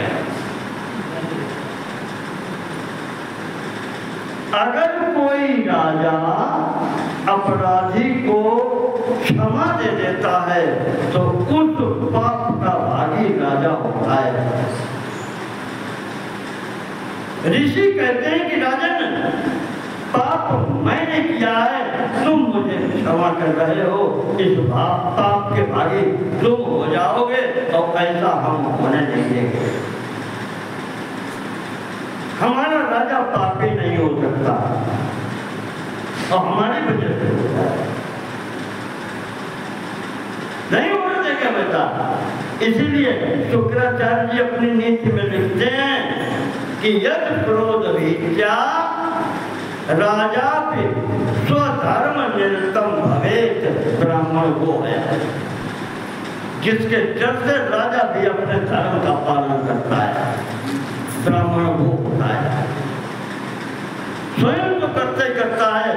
अगर कोई राजा अपराधी को क्षमा दे देता है तो उस पाप का भागी राजा होता है। ऋषि कहते हैं कि राजन पाप मैंने किया है, तुम मुझे क्षमा कर रहे हो, इस पाप के भागी तुम हो जाओगे और ऐसा हम होने नहीं देंगे। हमारा राजा पापी नहीं हो सकता और हमारी वजह से होता है, नहीं होने देंगे बेटा। इसीलिए शुक्राचार्य जी अपनी नीति में लिखते हैं कि यदि क्रोध भी क्या राजा भी स्वधर्म निरतम भवेत, ब्राह्मण वो है जिसके चलते राजा भी अपने धर्म का पालन करता है, ब्राह्मण वो होता है। स्वयं तो करते करता है,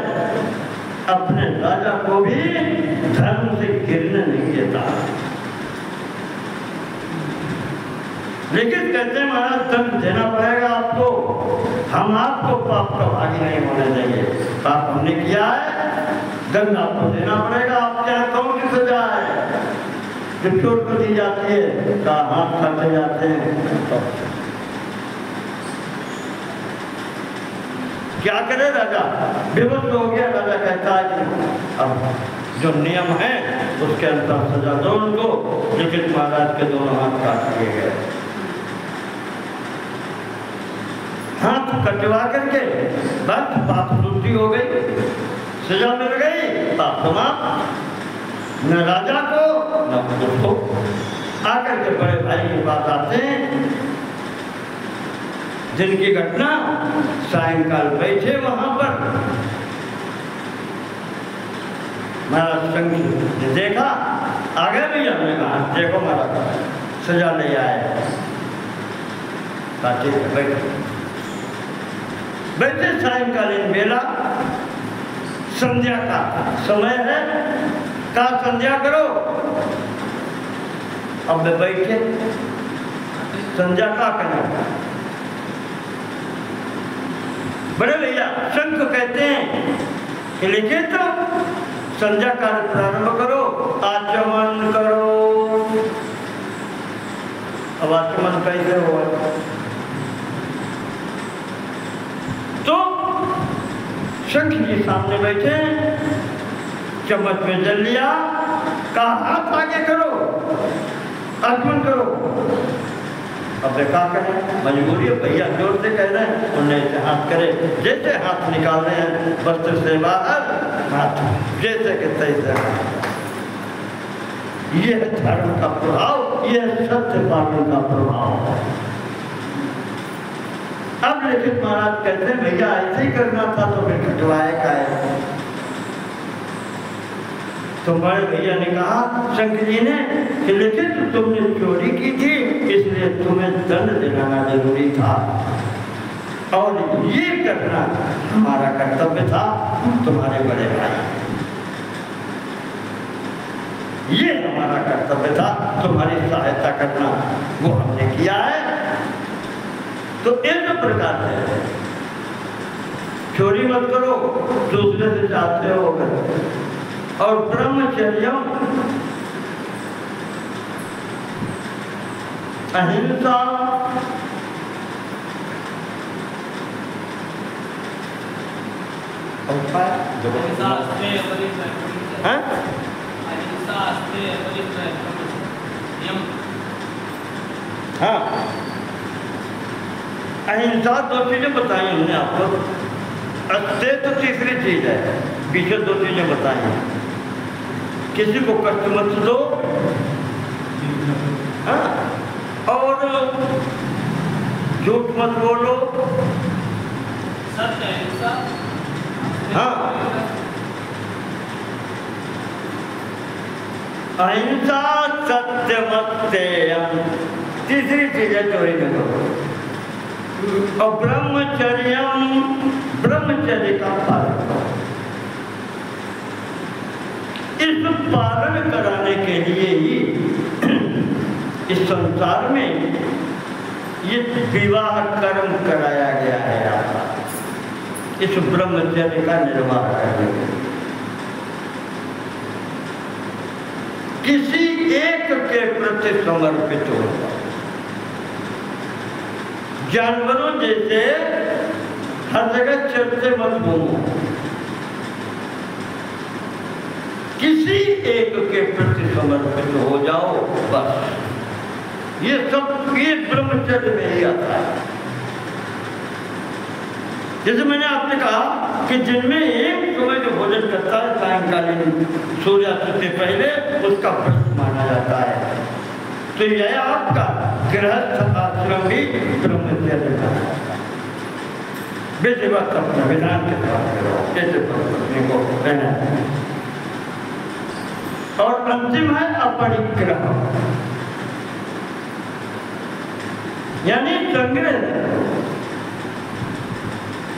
अपने राजा को भी धर्म से गिरने नहीं देता। लेकिन कहते हैं महाराज दंड देना पड़ेगा आपको, हम आपको पाप का भागी नहीं होने देंगे। पाप हमने किया है, दंड आपको देना पड़ेगा। आपके यहाँ कौन सी सजा है जो चोर को दी जाती है, का हाथ काटे जाते हैं। क्या करे राजा, विवश हो गया। राजा कहता है कि अब जो नियम है उसके अनुसार सजा दो उनको। लेकिन महाराज के दोनों हाथ काट दिए गए। हाथ कटवा करके बस पाप शुद्धि हो गई, सजा मिल गई, पाप समाप्त। न राजा को न उसको। आकर के बड़े भाई के पास आते हैं, जिनकी घटना सायंकाल बैठे वहां पर। महाराज संघ ने देखा, आगे भी हमने कहा देखो महाराज सजा ले आए। बैठे सायंकालीन बेला, संध्या का समय है, का संध्या करो। अब वे बैठे, संध्या का करना। बड़े भैया शंख कहते हैं कि लिखे तो संध्या कार्य प्रारंभ करो, आचमन करो। अब आचमन कैसे हुआ? तो शंख जी सामने बैठे, चम्मच में जल लिया, कहा हाथ आगे करो, आचमन करो। अब क्या करें, मजबूरी है, भैया जोर से कह रहे हैं, उन्हें ऐसे हाथ करे, जैसे हाथ निकाल रहे हैं वस्त्र से बाहर, हाथ जैसे कि तैसे। ये है धर्म का प्रभाव, ये है सत्य पालन का प्रभाव। अब लेकिन महाराज कहते हैं भैया ऐसे ही करना था तो फिर कटवाए का है। तो बड़े भैया ने कहा शंकर जी ने कि लेकिन तो तुमने चोरी की थी, इसलिए तुम्हें दंड दिलाना जरूरी था, और ये करना हमारा कर्तव्य था, तुम्हारे बड़े भाई, ये हमारा कर्तव्य था, तुम्हारी सहायता करना, वो हमने किया है। तो एक प्रकार से चोरी मत करो, दूसरे से चाहते हो अगर, और ब्रह्मचर्य अहिंसा, हाँ अहिंसा दो चीजें बताई हमने आपको, अस्ते तो तीसरी चीज है, पीछे दो चीजें बताई हैं। किसी को कष्ट मत दो, हाँ, और झूठ मत बोलो, सत्य अहिंसा, हाँ अहिंसा सत्य मत्तेयम, तीसरी चीज है चोरी न करो, और ब्रह्मचर्यम, ब्रह्मचर्य का पालन करो। इस पालन कराने के लिए ही इस संसार में ये विवाह कर्म कराया गया है आपका, इस ब्रह्मचर्य का निर्वाह करने के लिए। किसी एक के प्रति समर्पित हो, जानवरों जैसे हर जगह चलते मत घूमो, किसी एक के प्रति समर्पित हो जाओ, बस। ये सब ये ब्रह्मचर्य में ही आता है। जैसे मैंने आपने कहा कि जिनमें एक समय जो भोजन करता है सायंकालीन सूर्यास्त से पहले, उसका व्रत माना जाता है। तो यह आपका गृहस्थ आश्रम भी ब्रह्मचर्य का बेटे बात अपना विधान के साथ करो, कैसे पत्नी को रहना है। और अंतिम है अपरिग्रह, यानी संग्रह।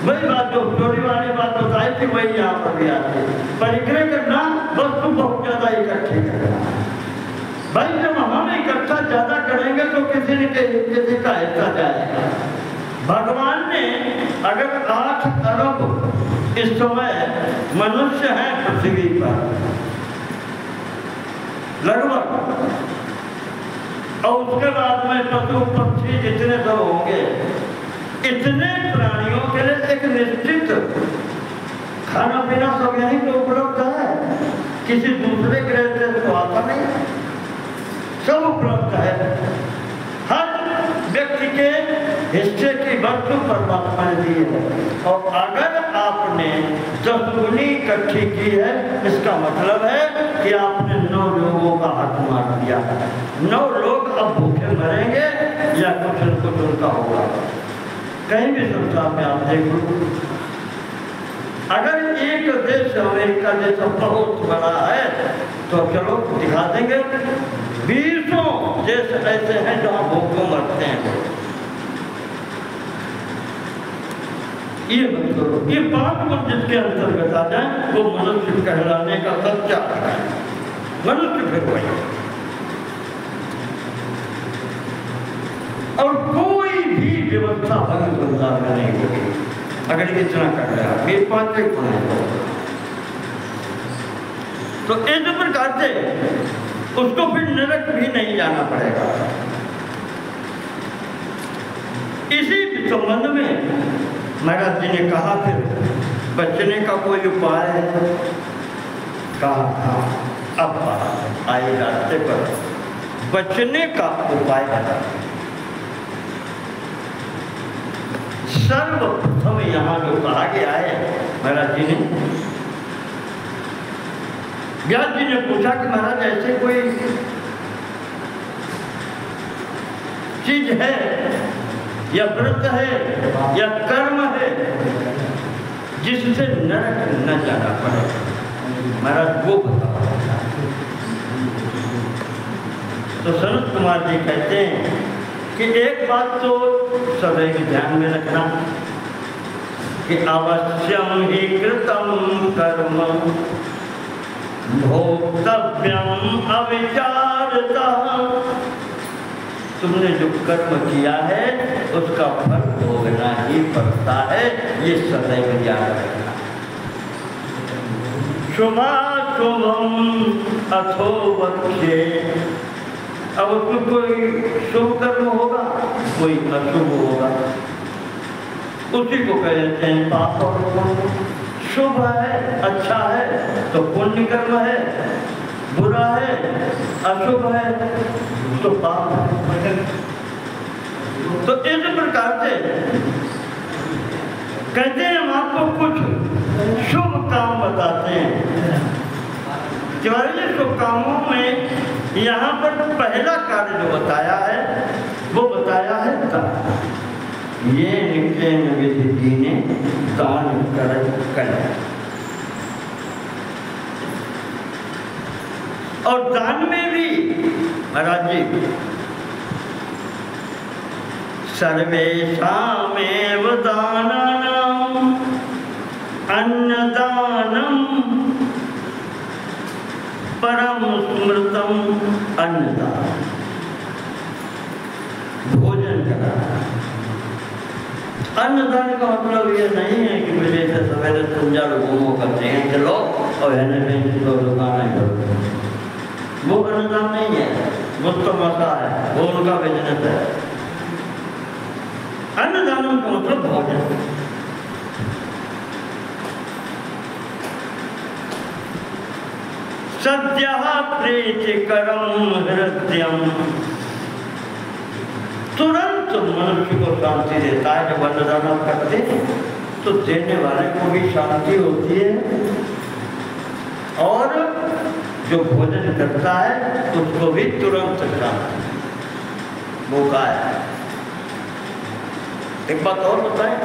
वही बात जो चोरी वाली बात बताई थी, वही यहाँ पर भी आती है। परिग्रह करना, वस्तु बहुत ज्यादा इकट्ठी करना। भाई जब हम इकट्ठा ज्यादा करेंगे तो किसी का हिस्सा जाएगा। भगवान ने अगर 8 अरब इस समय मनुष्य हैं पृथ्वी पर लगभग, और उसके बाद में पशु पक्षी जितने सब होंगे, इतने प्राणियों के लिए एक निश्चित खाना पीना सब यहीं पे उपलब्ध है, किसी दूसरे ग्रह से तो आता नहीं, सब उपलब्ध है। हर व्यक्ति के हिस्से की वस्तु परमात्मा ने दी है, और अगर आपने 10 गुनी इकट्ठी की है, इसका मतलब है कि आपने 9 लोगों का हक मार दिया। 9 लोग अब भूखे मरेंगे या कुछ न कुछ उनका होगा। कहीं भी संसार में आप देख लो, अगर एक देश अमेरिका जैसा बहुत बड़ा है तो चलो दिखा देंगे, 20 देश ऐसे हैं जहाँ भूखों मरते हैं। ये मत करो, ये 5 गुण जिसके अंतर्गत आ जाए वो मनुष्य कहलाने का सच्चा है। मनुष्य फिर वही। और कोई भी व्यवस्था भंग संसार में नहीं होगी अगर इतना कर रहा फिर पांचवे खुले तो इस प्रकार से उसको फिर नरक भी नहीं जाना पड़ेगा। इसी संबंध में महाराज जी ने कहा फिर बचने का कोई उपाय है? कहा अब आई रास्ते पर बचने का उपाय है। सर्वप्रथम यहाँ जो कहा गया है महाराज जी ने, व्यास जी ने पूछा कि महाराज ऐसे कोई चीज है या व्रत है या कर्म है जिससे नरक न जाना पड़े, महाराज वो बताओ। तो सनत कुमार जी कहते हैं कि एक बात तो सदैव ध्यान में रखना कि अवश्यम ही कृतम कर्म भोक्तव्यम अविचारतः। तुमने जो कर्म किया है उसका फल भोगना ही पड़ता है, ये सदैव याद रखना। शुभाशुभम अथो वक्ष्ये, अब उसमें कोई शुभ कर्म होगा कोई अशुभ होगा, उसी को कहते हैं पाप और पुण्य। शुभ है अच्छा है तो पुण्य कर्म है, बुरा है अशुभ है तो पाप है। तो इस प्रकार से कहते हैं हम आपको कुछ शुभ काम बताते हैं। केवल शुभ कामों में यहाँ पर पहला कार्य जो बताया है वो बताया है दान। ये निकले विधि जी ने दान कर और दान में भी महाराज जी सर्वेषामेव दानानां अन्नदानम परम स्मृतम अन्नदान। भोजन कराना। अन्नदान का मतलब ये नहीं है कि मुझे से सवेरे संजा लोगों करते हैं चलो और दुकान है करो, वो अन्नदान नहीं है, वो तो मसा है, वो उनका बिजनेस है। अन्नदान का मतलब भोजन। सद्यः प्रीतिकरम हृदयम, तुरंत मनुष्य को शांति देता है। जब अन्नदान करते हैं तो देने वाले को भी शांति होती है और जो भोजन करता है उसको भी तुरंत शांति। वो का है। एक बात और बताएं,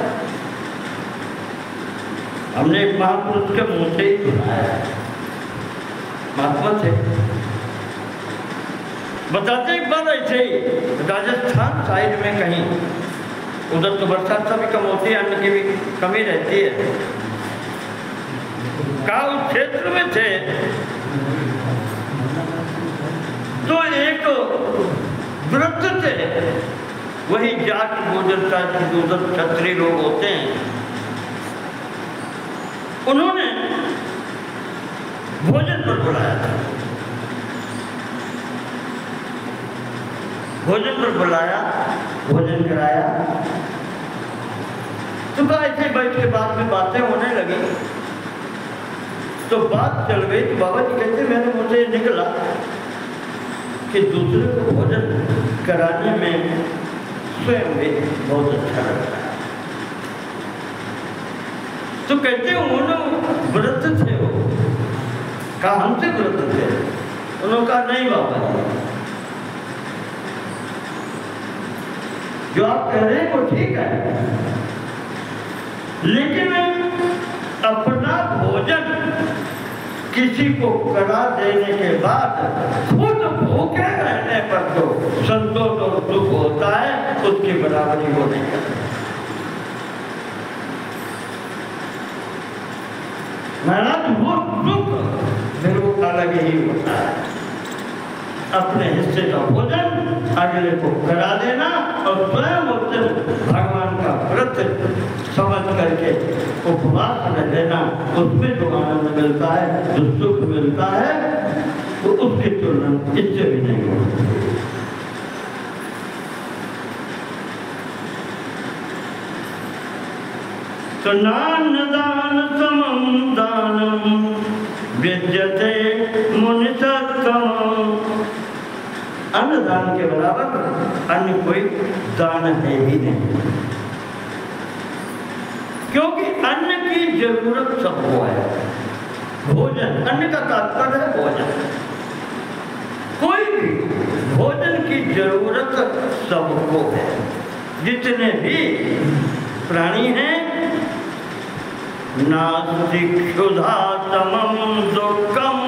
हमने एक महापुरुष के मुंह से ही सुना है, महात्मा थे, बताते एक बार ऐसे ही राजस्थान साइड में कहीं, उधर तो बरसात सा भी कम होती है, अन्न की भी कमी रहती है, का उस क्षेत्र में थे तो एक व्रत थे, वही जाट गुजर का गुजर क्षत्रिय लोग होते हैं, उन्होंने भोजन पर बुलाया था। भोजन पर बुलाया, भोजन कराया, तो ऐसे बैठ के बाद में बातें होने लगी। तो बात चल गई तो बाबा जी कहते मैंने मुझे निकला कि दूसरे को भोजन कराने में स्वयं भी बहुत अच्छा लगता है। तो कहते उन्होंने व्रत थे, वो कहा हमसे व्रत थे, उन्होंने कहा नहीं बाबा जी, जो आप कह रहे हैं वो ठीक है, लेकिन अपना भोजन किसी को करा देने के बाद खुद भूखे रहने पर जो संतोष और दुख होता है उसकी बराबरी वो नहीं करता। महाराज वो दुख मेरे को अलग ही होता है। अपने हिस्से का भोजन अगले को करा देना और स्वयं उस दिन भगवान का व्रत समझ करके उपवास में रहना। उसमें जो आनंद मिलता है, जो सुख मिलता है, तो उसकी तुलना इससे भी नहीं होती। तो नान दान समम दानम विद्यते मुनिसत्तम। अन्नदान के बराबर अन्य कोई दान है ही नहीं, क्योंकि अन्न की जरूरत सबको है। भोजन, अन्न का तात्पर्य है भोजन। कोई भी भोजन की जरूरत सबको है। जितने भी प्राणी हैं, नास्ति क्षुधा समम दुःखम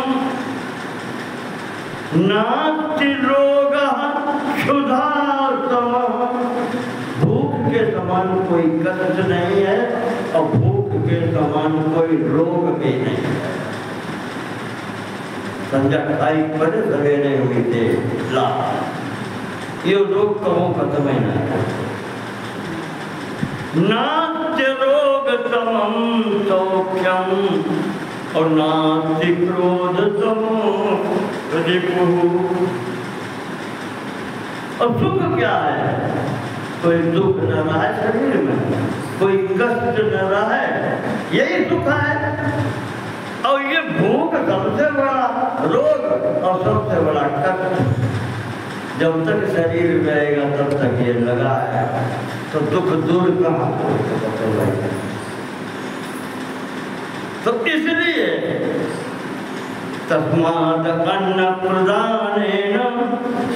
नास्ति रोगः क्षुधा समम। भूख के समान कोई कष्ट नहीं है और भूख के समान कोई रोग भी नहीं है। संध्या खाई पर सवेरे हुई थे ला, ये रोग कहो खत्म ही नहीं। नास्ति रोग समम सौख्यम और नास्ति क्रोध समम रिपुः। और सुख क्या है? कोई दुख न रहा है शरीर में, कोई कष्ट न रहा है, यही सुख है। और ये भूख सबसे बड़ा रोग और सबसे बड़ा कष्ट। जब तक शरीर रहेगा तब तक ये लगा है, तो दुख दूर कहाँ होगा। तो इसलिए तस्मात् अन्न प्रदानेन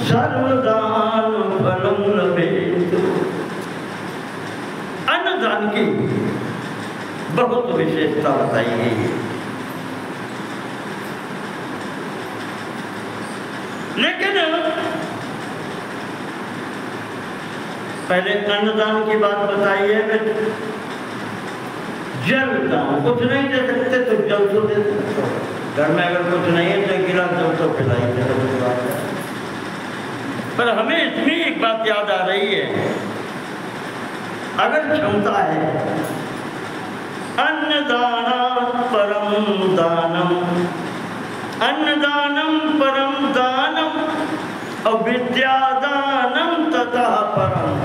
सर्वदान फलम लभेत। अन्नदान की बहुत विशेषता बताई गई है। लेकिन पहले अन्नदान की बात बताई है, जल दान। कुछ नहीं दे सकते तो जल तो दे सकते। घर में अगर कुछ नहीं है तो एक गिलास जल तो पिलाइए। पर हमें इसमें एक बात याद आ रही है, अगर क्षमता है, अन्नदानम परम दानम, अन्नदानम परम दानम और विद्यादानम तथा परम।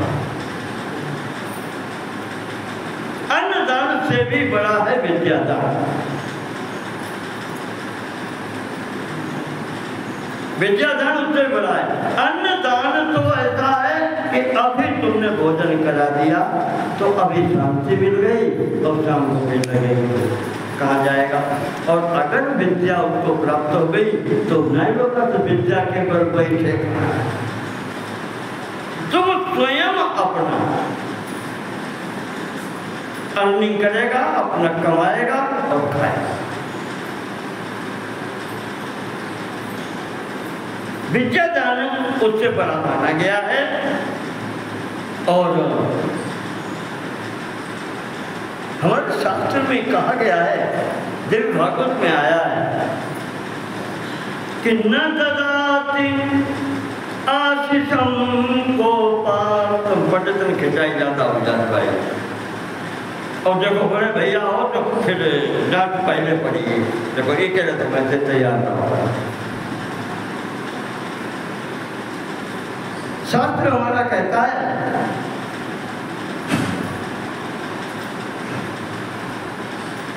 अन्नदान से भी बड़ा है विद्यादान। विद्यादान उससे बड़ा है। अन्नदान तो ऐसा है कि अभी तुमने भोजन करा दिया तो अभी शांति मिल गई और शाम को भी लगेगी, कहाँ जाएगा। और अगर विद्या उसको प्राप्त हो गई तो नहीं होगा तो विद्या के पर बैठे, तो स्वयं अपना अर्निंग करेगा, अपना कमाएगा और खाएगा। विद्यादान उससे बड़ा माना गया है। और हमारे शास्त्र में कहा गया है, देवी भागवत में आया है कि न ददाति आशीषम को पाप। पंडित ने खिंचाई जाता हो जाता भाई, और देखो बड़े भैया हो तो फिर डांट पहले पड़ी। देखो ये कह रहे थे मैं तैयार ना हो। शास्त्र हमारा कहता है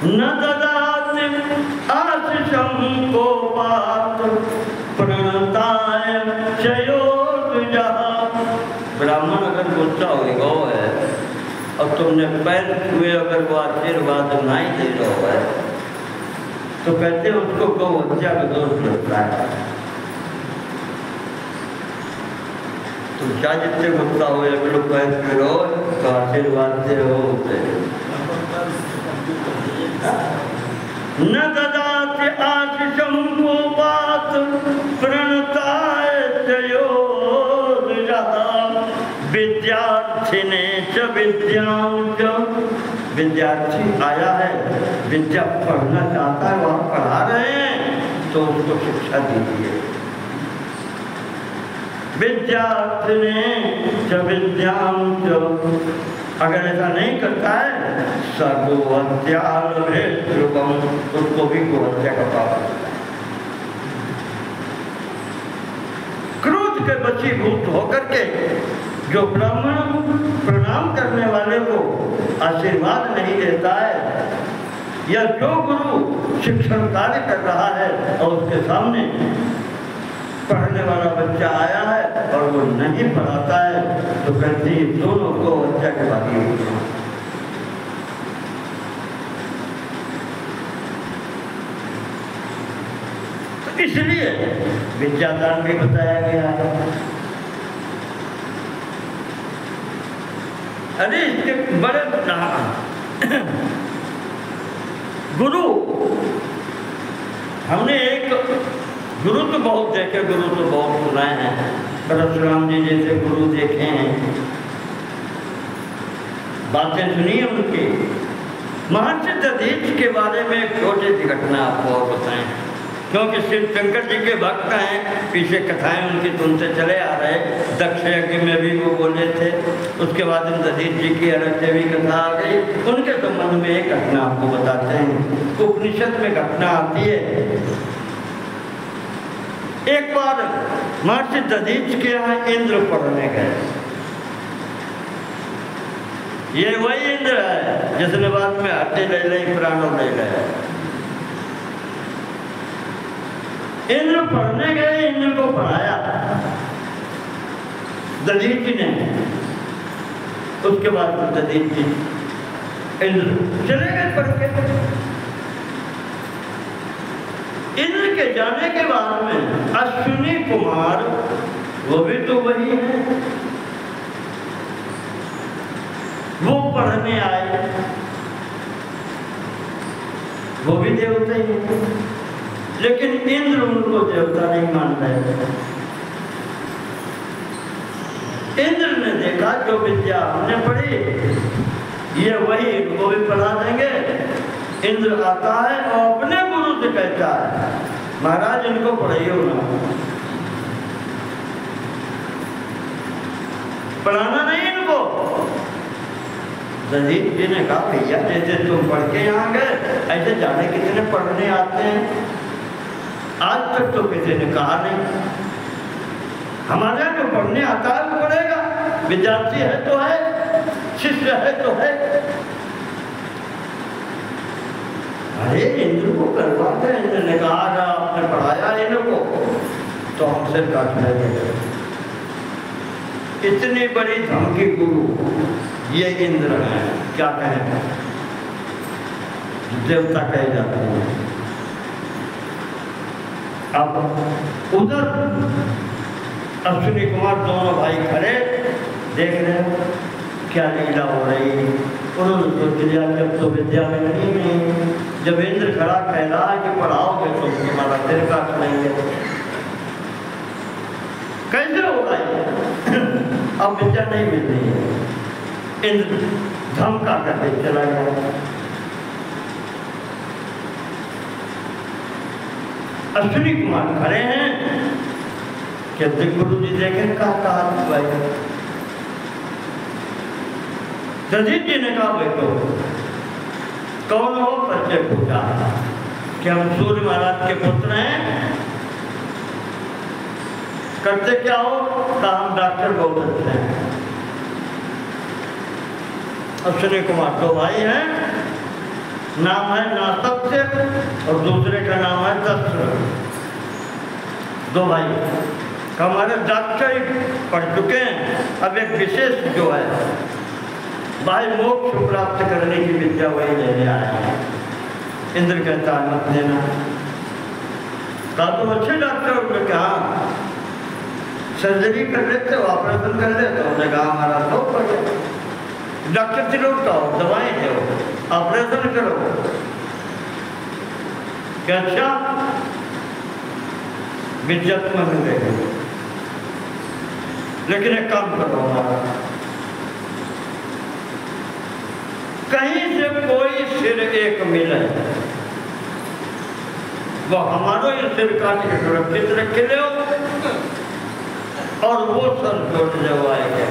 न ददाति आशीषम को पात प्रणताय चयोर्जः। ब्राह्मण अगर गुस्सा हो है और तुमने पैर छुए, अगर वो आशीर्वाद नहीं दे रहा है तो कहते उसको गौ हत्या का दोष लगता है। तुम क्या जितने गुस्सा हो या फिर पैर छुए हो तो आशीर्वाद दे रहो। न ददाति आशीषम को पात प्रणताय चयोर्जः। विद्यार्थिने च विद्यां च। विद्यार्थी आया है, विद्या पढ़ना चाहता है, वहाँ पढ़ा रहे हैं तो उसको शिक्षा दीजिए। विद्यार्थिने च विद्यां च, अगर ऐसा नहीं करता है सर्वोहत्यालभे ध्रुवम, उसको भी गोहत्या का पाप होता है। क्रोध के वशीभूत होकर के जो ब्राह्मण प्रणाम करने वाले को आशीर्वाद नहीं देता है, या जो गुरु शिक्षण कार्य कर रहा है और उसके सामने पढ़ने वाला बच्चा आया है और वो नहीं पढ़ाता है, तो कहती दोनों को हत्या के बाकी होती है। तो इसलिए विद्यादान भी बताया गया है। अरे इसके बड़े गुरु, हमने एक गुरु तो बहुत देखे, गुरु तो बहुत सुनाए हैं, परशुराम जी जैसे गुरु देखे हैं, बातें सुनी है उनकी। महर्षि दधीच के बारे में एक छोटी सी घटना आपको और बताएं, क्योंकि शिव शंकर जी के भक्त हैं, पीछे कथाएं उनकी सुनते चले आ रहे। दक्ष यज्ञ में भी वो बोले थे, उसके बाद दधीच जी की अलग से भी कथा आ गई। उनके संबंध में एक घटना आपको बताते हैं। उपनिषद में घटना आती है, एक बार महर्षि दधीच के यहाँ इंद्र पढ़ने गए। ये वही इंद्र है जिसने बाद में हड्डी ले ली, प्राणों ले गए। इंद्र पढ़ने गए, इंद्र को पढ़ाया दधीच जी ने। उसके बाद दधीच जी इंद्र चले गए पढ़ के। इंद्र के जाने के बाद में अश्विनी कुमार, वो भी तो वही है, वो पढ़ने आए, वो भी देवता ही है, लेकिन इंद्र उनको देवता नहीं मान रहे। इंद्र ने देखा जो विद्या हमने पढ़ी ये वही इनको भी पढ़ा देंगे। इंद्र आता है और अपने गुरु से कहता है, महाराज इनको पढ़ाइए ना, पढ़ाना नहीं इनको। दधीच जी ने कहा, भैया जैसे तुम पढ़ के यहाँ गए, ऐसे जाने कितने पढ़ने आते हैं, आज तक तो किसी ने कहा नहीं। हमारे यहाँ जो पढ़ने आता है वो पढ़ेगा, विद्यार्थी है तो है, शिष्य है तो है। अरे इंद्र को करवाते हैं। इंद्र ने कहा अगर आपने पढ़ाया इनको तो हम सिर काट लेंगे। इतनी बड़ी धमकी गुरु ये इंद्र है, क्या कहें, देवता कहे जाते हैं। अब उधर अश्विनी कुमार दोनों भाई खड़े देख रहे हैं क्या लीला हो रही। उन्होंने सोच लिया जब तो विद्या में नहीं, जब इंद्र खड़ा कह रहा है कि पढ़ाओगे तो तुम्हारा सिर काट लेंगे, कैसे होगा ये? अब विद्या नहीं मिल रही है। इंद्र धमका करके चला गया। अश्विनी कुमार खड़े हैं कि गुरु जी देखें कहा दधीच जी ने कहा, बेटो कौन हो? परिचय पूछा कि हम सूर्य महाराज के पुत्र हैं। करते क्या हो? कहा हम डॉक्टर बहुत अच्छे हैं। अश्विनी कुमार दो भाई हैं, नाम है नासत्य और दूसरे का नाम है दशरथ। दो भाई हमारे डॉक्टर पढ़ चुके हैं। अब एक विशेष जो है भाई मोक्ष प्राप्त करने की विद्या वही लेने आए हैं। इंद्र कहता है मत लेना। कहा तुम अच्छे डॉक्टर ने कहा सर्जरी कर लेते हो, ऑपरेशन कर लेते हो? उन्होंने कहा हमारा शौक कर लेते। डॉक्टर से लौटाओ, दवाएं दो, ऑपरेशन करो। क्या अच्छा विद्या तुम्हें मिलेगी, लेकिन एक काम करो हमारा, कहीं से कोई सिर एक मिले वो हमारो ये सिर काट के सुरक्षित रखे ले, और वो सर छोड़ जब आएगा।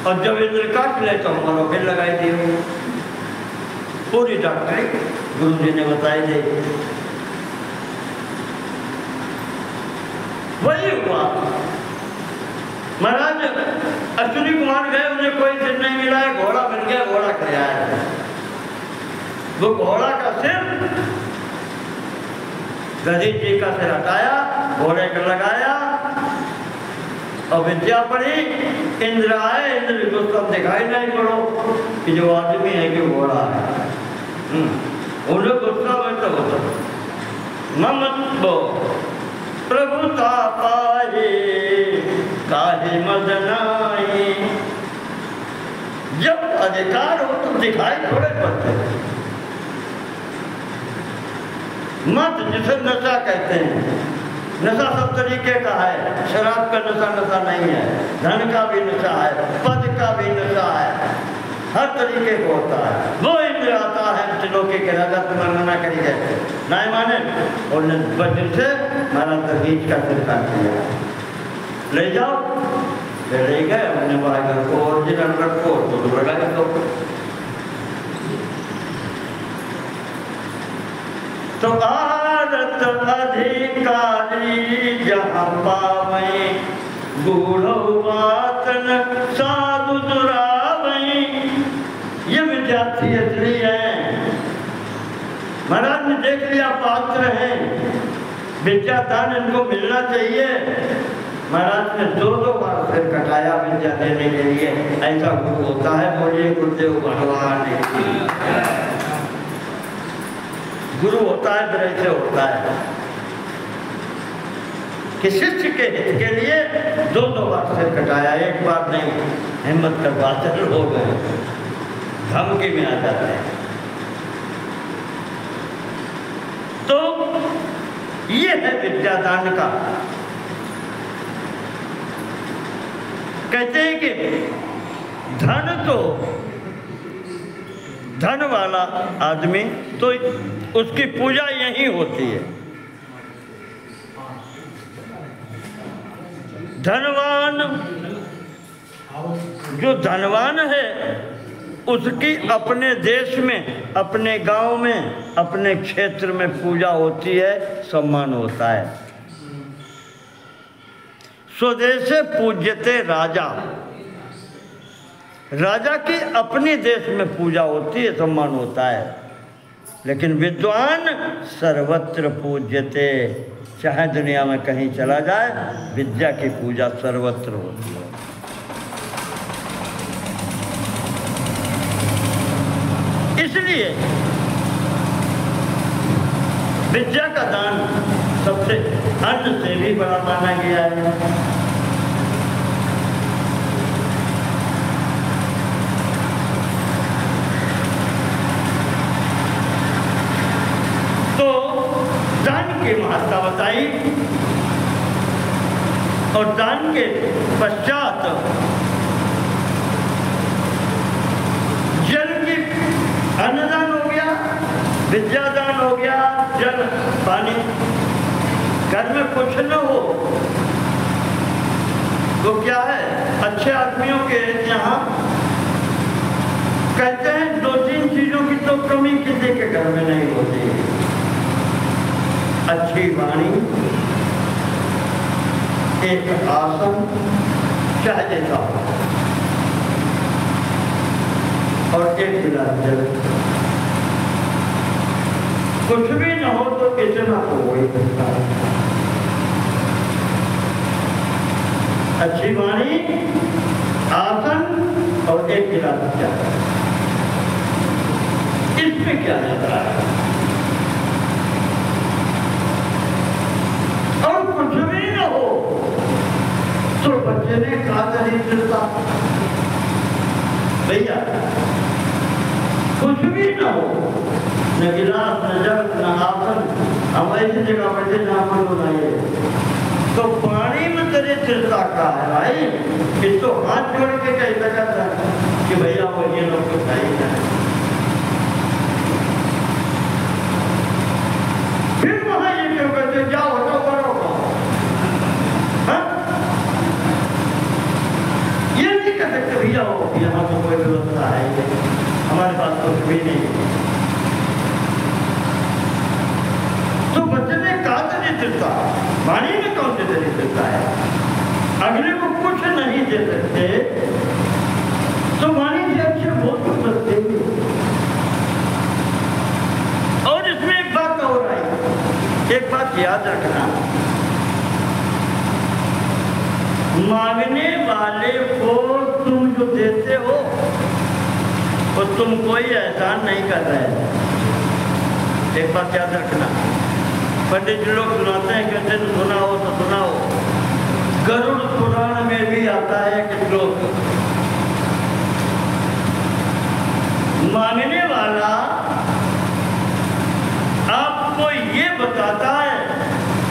और जब इंद्र काट ले तो हमारा फिर लगाई दी पूरी डॉक्टरी गुरु जी ने बताई दी। वही हुआ। महाराज अश्विनी कुमार गए, उन्हें कोई सिर नहीं मिला है, घोड़ा मिल गया, घोड़ा खाया है। वो घोड़ा का सिर गधी जी का सिर हटाया, घोड़े का लगाया और विद्या पढ़ी। इंद्र आए, इंद्र को सब दिखाई नहीं पड़ो कि जो आदमी है कि घोड़ा है। उन्हें गुस्सा में तो होता ममत्व प्रभुता पाए काहे मदनाई। जब अधिकार हो तो दिखाई थोड़े पड़ते। मत जिसे नशा कहते हैं, नशा सब तरीके का है। शराब का नशा नशा नहीं है, धन का भी नशा है, पद का भी नशा है, हर तरीके को होता है। वो इंद्र आता है त्रिलोकी के राजा, तुम्हें मना करी गए नहीं माने, और वजह से मारा तबीज का सिर काट दिया। ले जाओ, ले गए अपने भाई को, ओरिजिनल रखो तो लगाए तो भारत अधिकारी जहाँ पावे बूढ़ो बातन साधु दुरावई। ये विद्यार्थी इसलिए हैं, महाराज ने देख लिया पात्र हैं, विद्यादान इनको मिलना चाहिए। महाराज ने दो बार सिर कटाया विद्या देने के लिए। ऐसा गुरु होता है, बोलिए गुरुदेव भगवान। गुरु होता है फिर ऐसे होता है कि शिष्य के हित के लिए दो बार सिर कटाया, एक बार नहीं। हिम्मत कर बादल हो गए, धमकी में आ जाते हैं। तो ये है विद्यादान का। कहते हैं कि धन वाला आदमी तो उसकी पूजा यही होती है। धनवान जो धनवान है उसकी अपने देश में, अपने गांव में, अपने क्षेत्र में पूजा होती है, सम्मान होता है। स्वदेशे पूज्यते राजा, राजा की अपने देश में पूजा होती है, सम्मान होता है। लेकिन विद्वान सर्वत्र पूज्यते, चाहे दुनिया में कहीं चला जाए, विद्या की पूजा सर्वत्र होती है। इसलिए विद्या का दान सबसे अन्न से भी बड़ा माना गया है। महत्ता बताई और दान के पश्चात जल की अन्नदान हो गया, विद्यादान हो गया, जल पानी। घर में कुछ न हो तो क्या है, अच्छे आदमियों के यहाँ कहते हैं 2-3 चीजों की तो कमी किसी के घर में नहीं होती। अच्छी वाणी, एक आसन चाहे जैसा और एक गिलास जल। कुछ भी न हो तो इतना हो वही सकता है। अच्छी वाणी, आसन और एक गिलास जल, इसमें क्या जाता है। कुछ भी न हो तो बच्चे ने कहा नहीं चलता भैया। कुछ भी न हो, न गिलास, न जल, न आसन, हम ऐसी जगह बैठे जहाँ मन बनाइए तो पानी में तेरे चिंता का है भाई। इसको हाथ जोड़ के कह सकता है कि भैया वो ये लोग तो चाहिए। सकते भैया हो यहाँ तो कोई व्यवस्था है ही नहीं, हमारे पास तो भी नहीं। तो बच्चे में कहा दरिद्रता, वाणी में कौन सी दरिद्रता है? अगले को कुछ नहीं दे सकते तो वाणी से अच्छे बहुत कुछ सकते हैं। और इसमें एक बात और आई, एक बात याद रखना, मांगने वाले को तुम जो देते हो वो तुम कोई एहसान नहीं कर रहे। एक बात याद रखना, पंडित जी लोग सुनाते हैं, कहते हैं सुना हो तो सुना हो, गरुड़ पुराण में भी आता है कि श्लोक, मांगने वाला आपको ये बताता है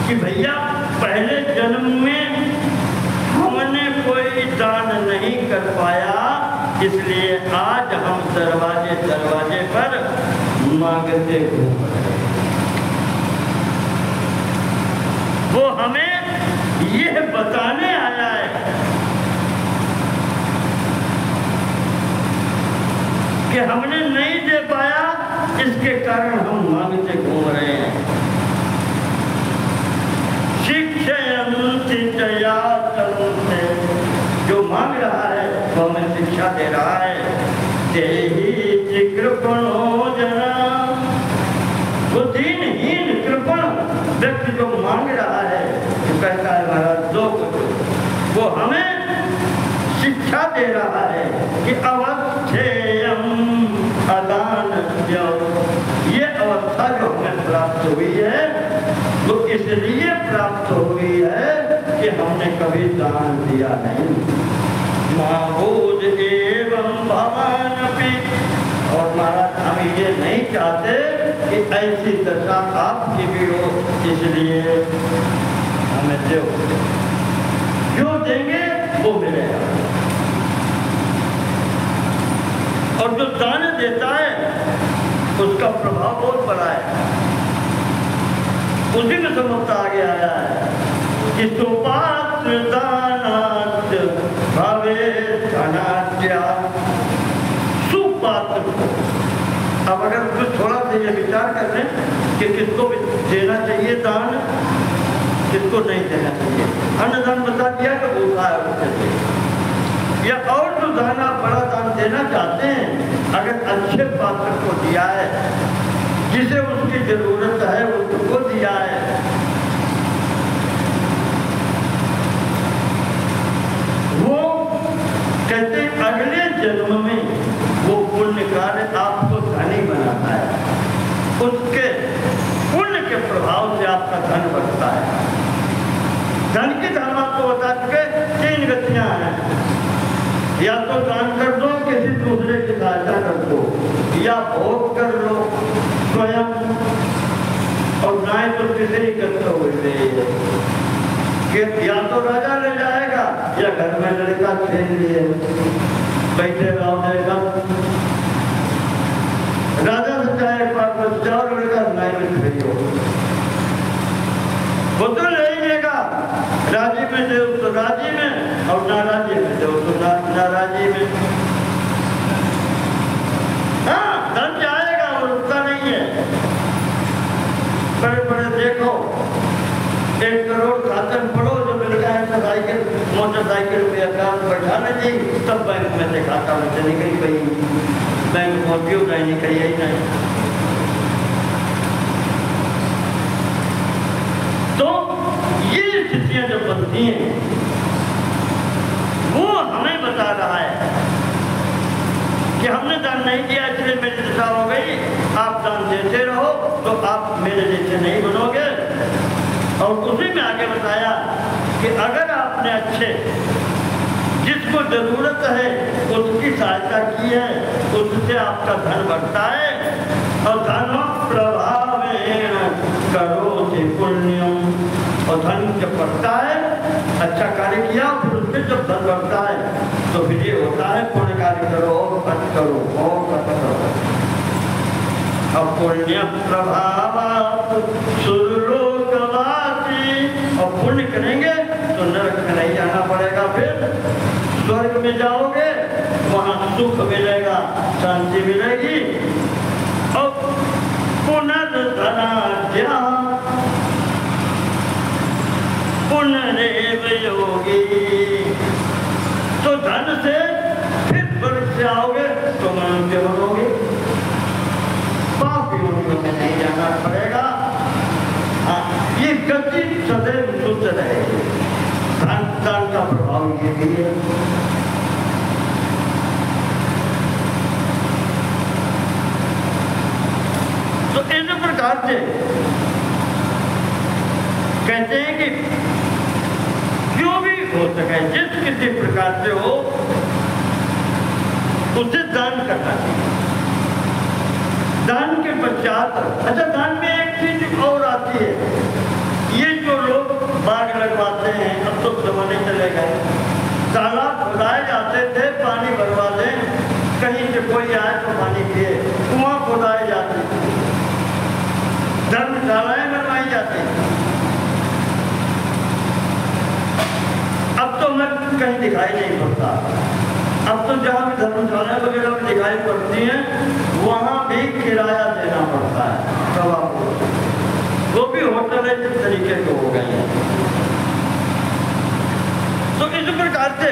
कि भैया पहले जन्म में हमने कोई दान नहीं कर पाया, इसलिए आज हम दरवाजे दरवाजे पर मांगते घूम रहे हैं। वो हमें यह बताने आया है कि हमने नहीं दे पाया, इसके कारण हम मांगते घूम रहे हैं। शिक्षयन्ति जयातन्ते, जो मांग रहा है वो हमें शिक्षा दे रहा है। देहि कृपणो जना, वो दीनहीन कृपण व्यक्ति जो मांग रहा है, जो कहता है महाराज दो कुछ, वो हमें शिक्षा दे रहा है कि अवस्थेयम अदान, ये अवस्था जो हमें प्राप्त हुई है वो इसलिए प्राप्त हुई है कि हमने कभी दान दिया नहीं। माबूद एवं भवानपि, और महाराज हम ये नहीं चाहते कि ऐसी दशा आपकी भी हो, इसलिए हमें दो, जो देंगे वो मिलेगा। और जो दान देता है उसका प्रभाव बहुत बड़ा है। उसी में समझता आगे आया है कि सुपात्र दानात् भावे धनाद्या, सुपात्र को, अब अगर कुछ थोड़ा सा ये विचार कर लें कि किसको देना चाहिए दान, किसको नहीं देना चाहिए। अन्नदान बता दिया तो भूखा है उससे, या और जो दान आप बड़ा दान देना चाहते हैं, अगर अच्छे पात्र को दिया है, जिसे उसकी जरूरत है उसको दिया है, वो कहते अगले जन्म में वो पुण्य कार्य आपको धनी बनाता है, उसके पुण्य के प्रभाव से आपका धन बढ़ता है। धन की धर्म आपको बता चुके 3 गतियां हैं, या तो दान कर दो, किसी दूसरे की सहायता कर दो, या भोग कर लो स्वयं, और ना तो तीसरी करते हुए कि या तो राजा ले जाएगा या घर में लड़का छीन लिए बैठे रहो देगा, राजा से चाहे जाओ लड़का नहीं मिल हो, वो तो ले ही लेगा, राजी में दे तो राजी में, और नाराजी में दे तो नाराजी में। हाँ, धन जाएगा और रुकता नहीं है। बड़े बड़े देखो 1 करोड़ खाते में पड़ो, जो मिल गया साइकिल मोटरसाइकिल पे अकाउंट बैठाने दी, तब बैंक में से खाता में से निकल गई, बैंक पहुंची नहीं निकली ही नहीं। तो ये स्थितियां जो बनती हैं वो हमें बता रहा है कि हमने दान नहीं दिया इसलिए मेरी दशा हो गई। आप दान देते रहो तो आप मेरे जैसे नहीं बनोगे। और उसी में आगे बताया कि अगर आपने अच्छे जिसको जरूरत है उसकी सहायता की है, उससे आपका धन बढ़ता है। और धन प्रभावेण करोति पुण्यम, और धन जब बढ़ता है, अच्छा कार्य किया फिर उससे जब धन बढ़ता है तो फिर ये होता है पुण्य कार्य करो और खर्च करो और खर्च करो। पुण्य प्रभाव सुरलोकवासी, और पुण्य करेंगे तो नरक में नहीं जाना पड़ेगा, फिर स्वर्ग में जाओगे, वहां सुख मिलेगा, शांति मिलेगी। और पुनर्धनाढ्या पुनरेव योगी, तो धन से फिर स्वर्ग से आओगे तो मनुष्य बनोगे, पाप योनियों में नहीं जाना पड़ेगा। हाँ, ये गति सदैव शुद्ध रहेगी। धन का प्रभाव ये भी है। तो इस प्रकार से कहते हैं कि जो भी हो सके, जिस किसी प्रकार से हो, उसे दान करना चाहिए। दान के पश्चात, अच्छा दान में एक चीज और आती है, ये जो लोग बाग लगवाते हैं, अब तो जमाने चले गए, तालाब खुदाए जाते थे, पानी भरवा दें, कहीं से कोई आए तो पानी पिए, कुआं खुदाए जाते, धर्मशालाएं बनवाई जाती। अब तो मैं कहीं दिखाई नहीं पड़ता। अब तो जहाँ भी धर्मशालाएं वगैरह में दिखाई पड़ती हैं, वहाँ भी किराया देना पड़ता है सवा को। वो भी होटल है जिस तरीके के हो गए हैं। तो इस प्रकार से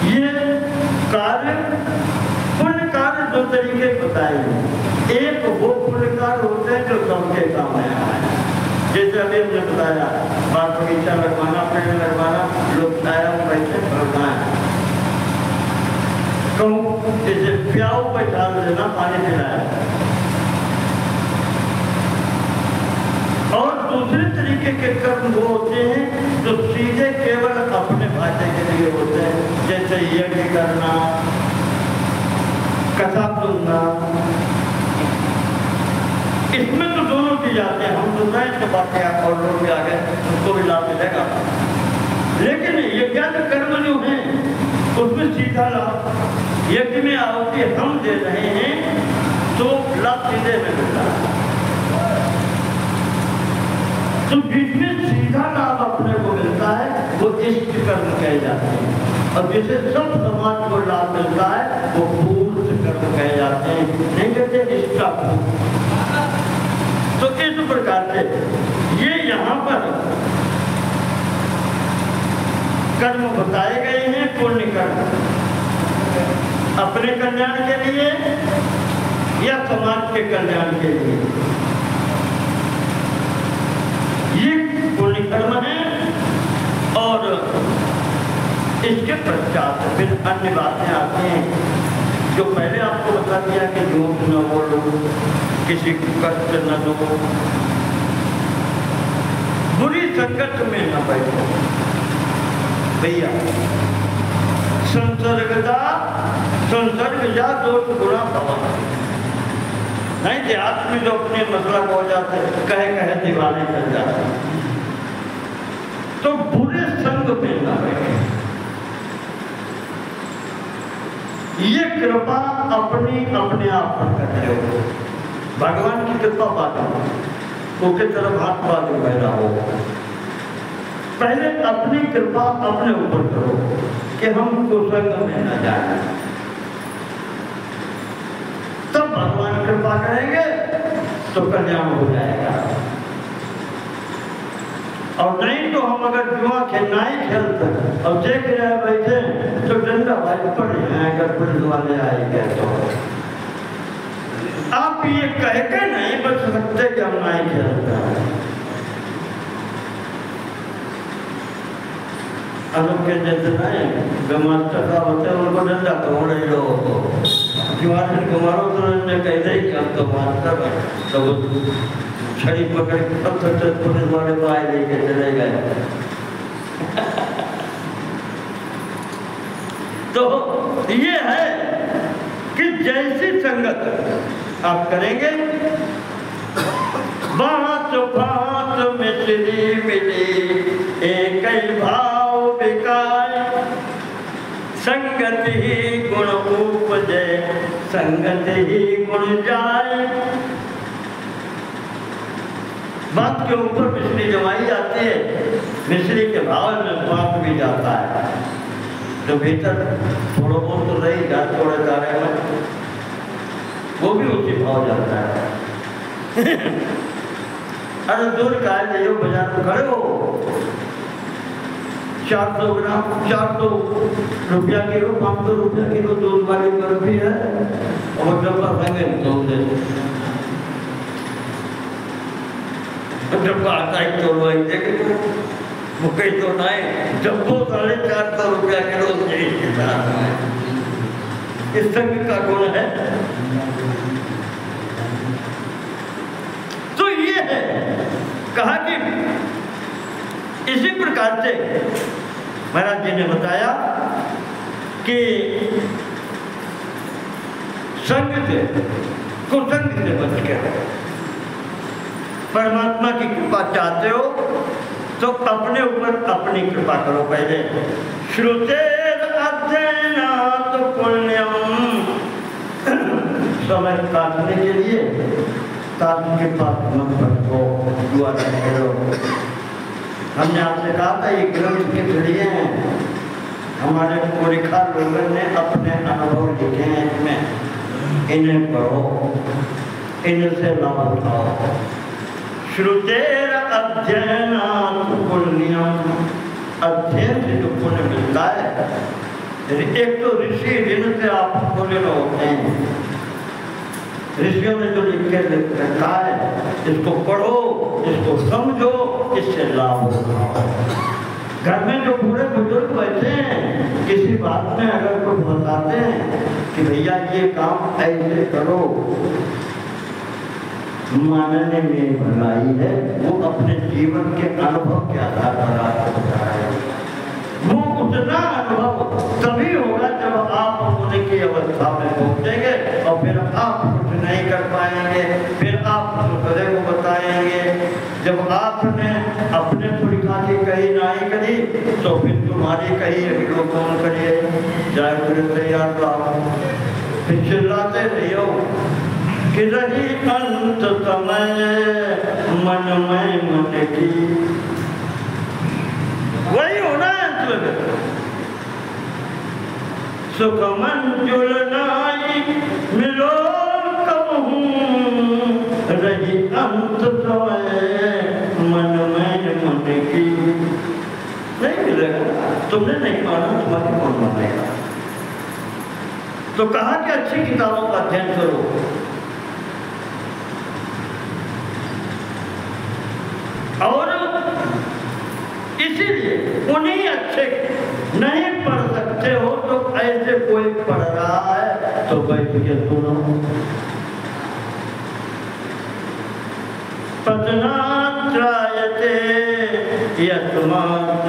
ये कार्य, पुण्य कार्य दो तरीके बताए हैं। एक वो पुण्य कार्य होते हैं जो सबके काम में आए, जैसे अभी हमने बताया, बाग बगीचा लगवाना, पेड़ लगवाना, लोग छाया में बैठे भरना, कहूँ जैसे प्याऊ पर डाल देना, पानी पिलाया। और दूसरे तरीके के कर्म वो होते हैं जो सीधे केवल अपने फायदे के लिए होते हैं, जैसे यज्ञ करना, कथा सुनना। इसमें तो दोनों चीज आते हैं, हम सुन रहे हैं तो बाकी और लोग भी आ गए, उसको भी लाभ मिलेगा। लेकिन यज्ञ कर्म जो है उसमें सीधा लाभ, यज्ञ में आहुति हम दे रहे हैं तो लाभ सीधे में मिल रहा है। तो जिसमें सीधा लाभ अपने को मिलता है वो इष्ट कर्म कहे जाते हैं, और जिसे सब समाज को लाभ मिलता है वो पूर्व कर्म कहे जाते हैं, नहीं कहते इष्टापूर्व। तो इस प्रकार से ये यहाँ पर कर्म बताए गए हैं, पुण्य कर्म अपने कल्याण के लिए या समाज के कल्याण के लिए, ये पुण्य कर्म है। और इसके पश्चात फिर अन्य बातें आती हैं जो पहले आपको बता दिया कि झूठ न बोलो, किसी को कष्ट न दो, बुरी संगत में न बैठो। भैया संसर्ग जा दोष गुणा भवन, नहीं देहात में जो अपने मसला हो जाते कहे दीवाने चल जाते, तो बुरे संग में न बैठे। ये कृपा अपने आप पर करते हो, भगवान की कृपा बात उसके तरफ हाथ बाजू पैदा हो। पहले अपनी कृपा अपने ऊपर करो कि हम कुसंग में न जाए, तब भगवान कृपा करेंगे तो कल्याण हो जाएगा। और नहीं तो हम अगर जुआ खेलना ही खेलते और देख रहे बैठे तो डंडा भाई पड़ जाए, अगर पुलिस वाले आएंगे तो आप ये कह के नहीं बच सकते कि हम नहीं खेलते हैं। अनुप के जैसे नहीं मास्टर साहब होते हैं, उनको डंडा तोड़ ही लो, जुआन को मारो तो उन्होंने कह दे कि हम तो मास्टर है, तो छड़ी पकड़ के पत्थर पुलिस वाले को आए लेके चले गए। तो ये है कि जैसी संगत आप करेंगे, बात बात में श्री मिली एक ही भाव विकाय, संगत ही गुण उपजे संगत ही गुण जाए। बात के ऊपर मिश्री जमाई जाती है, मिश्री के भाव में स्वाद भी जाता है, जो भीतर थोड़ा बहुत तो रही जात थोड़े तारे में वो भी उसी भाव जाता है। अरे दूर का है जो बाजार में खड़े हो 400 ग्राम 400 रुपया किलो 500 रुपया किलो दूध वाली बर्फी है और डब्बा संगे तो डब्बा आता है तो वही देखे वो कहीं तो नहीं डब्बो 450 रुपया किलो इस संग का गुण है। तो ये है कहा कि इसी प्रकार से महाराज जी ने बताया कि संग से कुसंग से बच के परमात्मा की कृपा चाहते हो तो अपने ऊपर अपनी कृपा करो। पहले श्रुतेर अध्ययनात् पुण्यम, समय काटने के लिए ताकि के पास मत रखो, दुआ करो। हमने आपसे कहा था ये ग्रंथ के जरिए हैं, हमारे पुरखा लोगों ने अपने अनुभव लिखे हैं, इसमें इन्हें पढ़ो, इनसे लाभ उठाओ। श्रुतेर अध्ययनात् पुण्यम, अध्ययन से जो पुण्य मिलता है, एक तो ऋषि जिनसे आप पुण्य होते हैं, ऋषियों ने जो लिख के रखा है इसको पढ़ो, इसको समझो, इससे लाभ उठाओ। घर में जो बूढ़े बुजुर्ग बैठे हैं किसी बात में अगर कोई बताते हैं कि भैया ये काम ऐसे करो, मानने में भलाई है, वो अपने जीवन के अनुभव के आधार पर आपको बता रहे हैं। वो उतना अनुभव तभी होगा जब आप होने की अवस्था में पहुंचेंगे और फिर आप कुछ नहीं कर पाएंगे, फिर आप दूसरे को बताएंगे। जब आपने अपने पुरखा की कही नहीं करी तो फिर तुम्हारी कही अभी लोग कौन करिए, जाए फिर तैयार रहो, फिर चिल्लाते रहियो कि रही अंत समय मन में मन की, वही होना है सुख मंजुल नाई मिलो कहूँ, रही अंत समय मन में मन की। नहीं मिलेगा, तुमने नहीं माना, तुम्हारी कौन मानेगा। तो कहा कि अच्छी किताबों का अध्ययन करो, और इसीलिए उन्हीं अच्छे नहीं पढ़ सकते हो तो ऐसे कोई पढ़ रहा है तो बैठ के सुनो। पतनात्रायते यस्मात्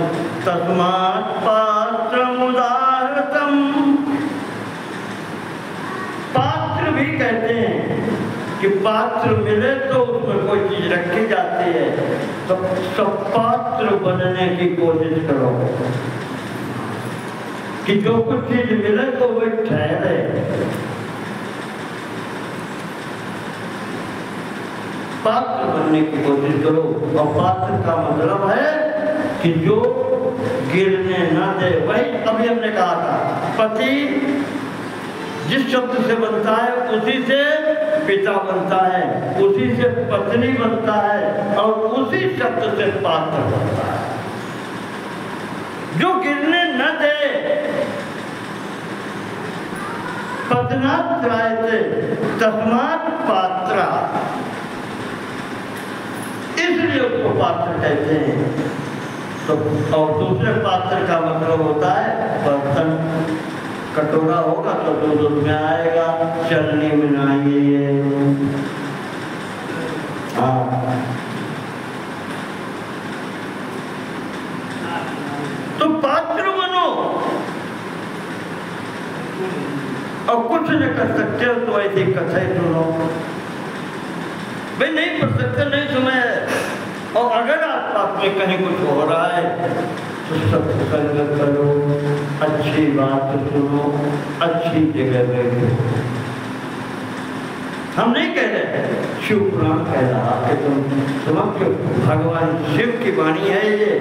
तस्मात् पात्रम् उदाहृतम्, पात्र भी कहते हैं कि पात्र मिले तो उसमें कोई चीज रखी जाती है, तो सब पात्र बनने की कोशिश करो कि जो कुछ चीज मिले तो वह ठहरे। पात्र बनने की कोशिश करो, और पात्र का मतलब है कि जो गिरने न दे। वही अभी हमने कहा था, पति जिस शब्द से बनता है उसी से पिता बनता है, उसी से पत्नी बनता है, और उसी शब्द से पात्र बनता है। जो गिरने न दे, पतनात्रायते तस्मात् पात्रा, इसलिए उसको पात्र कहते हैं। तो और दूसरे पात्र का मतलब होता है बर्तन। कटोरा होगा तो दूध उसमें आएगा, चलनी में आएंगे। हाँ, तो पात्र बनो, और कुछ न कर सकते हो तो ऐसी कथा सुनो। भाई नहीं पढ़ सकते, नहीं सुने, और अगर आप में कहीं कुछ हो रहा है तो सत्संग करो, अच्छी बात सुनो, अच्छी जगह बैठो। हम नहीं कह रहे, शिव पुराण कह रहा कि तुम समझो भगवान शिव की वाणी है ये,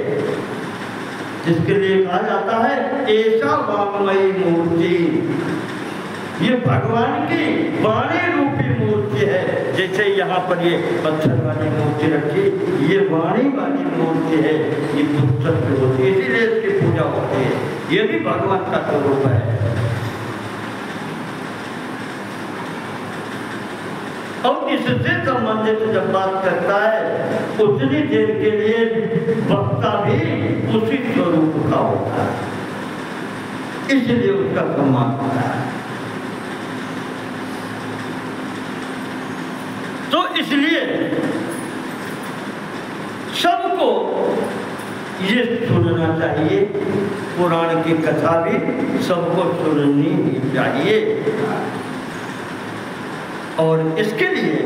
जिसके लिए कहा जाता है ऐसा वाङ्मयी मूर्ति, ये भगवान की वाणी रूपी मूर्ति है। जैसे यहाँ पर ये पत्थर वाली मूर्ति रखी, ये वाणी वाली मूर्ति है, ये पुस्तक की होती है, इसीलिए इसकी पूजा होती है। ये भी भगवान का स्वरूप है। और इससे संबंधित जब बात करता है उतनी देर के लिए वक्ता भी उसी स्वरूप का होता है, इसलिए उसका सम्मान होता है। तो इसलिए सबको ये सुनना चाहिए, पुराण की कथा भी सबको सुननी ही चाहिए। और इसके लिए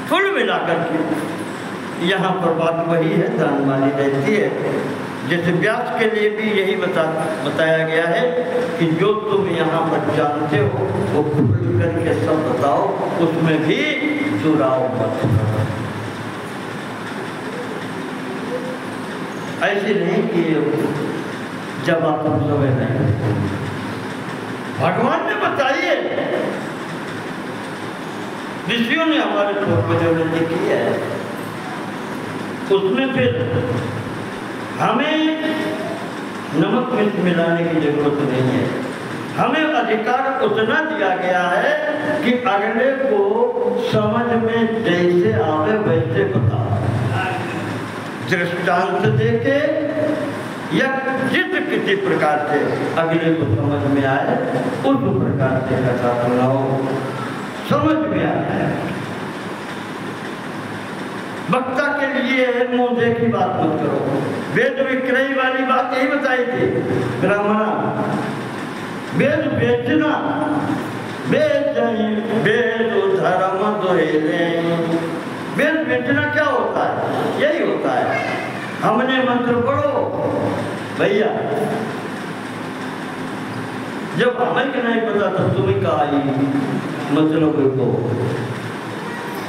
कुल मिलाकर के यहाँ पर बात वही है, दान वाली रहती है। जैसे व्यास के लिए भी यही बताया गया है कि जो तुम यहाँ पर जानते हो वो खुल करके सब बताओ, उसमें भी जुड़ाव मत करो। ऐसे नहीं कि जब आप हम समय नहीं, भगवान ने बताइए, ऋषियों ने हमारे पूर्वजों ने लिखी है, उसमें फिर हमें नमक मिर्च मिलाने की जरूरत नहीं है। हमें अधिकार उतना दिया गया है कि अगले को समझ में जैसे आवे वैसे बताओ, दृष्टांत देके या जिस किसी प्रकार से अगले को समझ में आए उस प्रकार से कथा सुनाओ, समझ में आए। वक्ता के लिए मुंह देखी बात मत करो। वेद विक्रय वाली बात यही बताई थी, ब्राह्मणा वेद बेचना, वेद धर्म दोहेले। वेद बेचना क्या होता है? यही होता है, हमने मंत्र पढ़ो भैया, जब हमें के नहीं पता तब तुम्हें कहा ही मतलब को,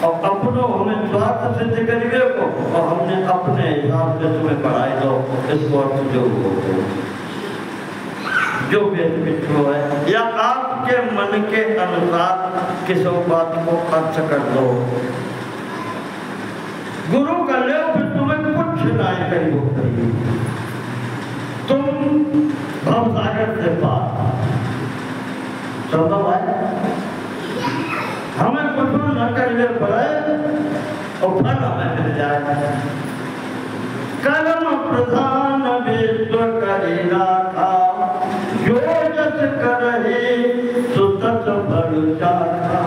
और अपनों हमें स्वार्थ सिद्ध करिए को, और हमने अपने हिसाब से तुम्हें पढ़ाई दो। इसको अर्थ जो वेद मित्रो है, या आपके मन के अनुसार किसी बात को अर्थ कर दो। गुरु कर ले फिर तुम्हें कुछ नहीं करिए, तुम भवसागर से पार संभव है। हमें कुछ न करने पड़े और फल हमें मिल जाए। कर्म प्रधान विश्व करेला था, जो जस करहे सो तस फल चाखा।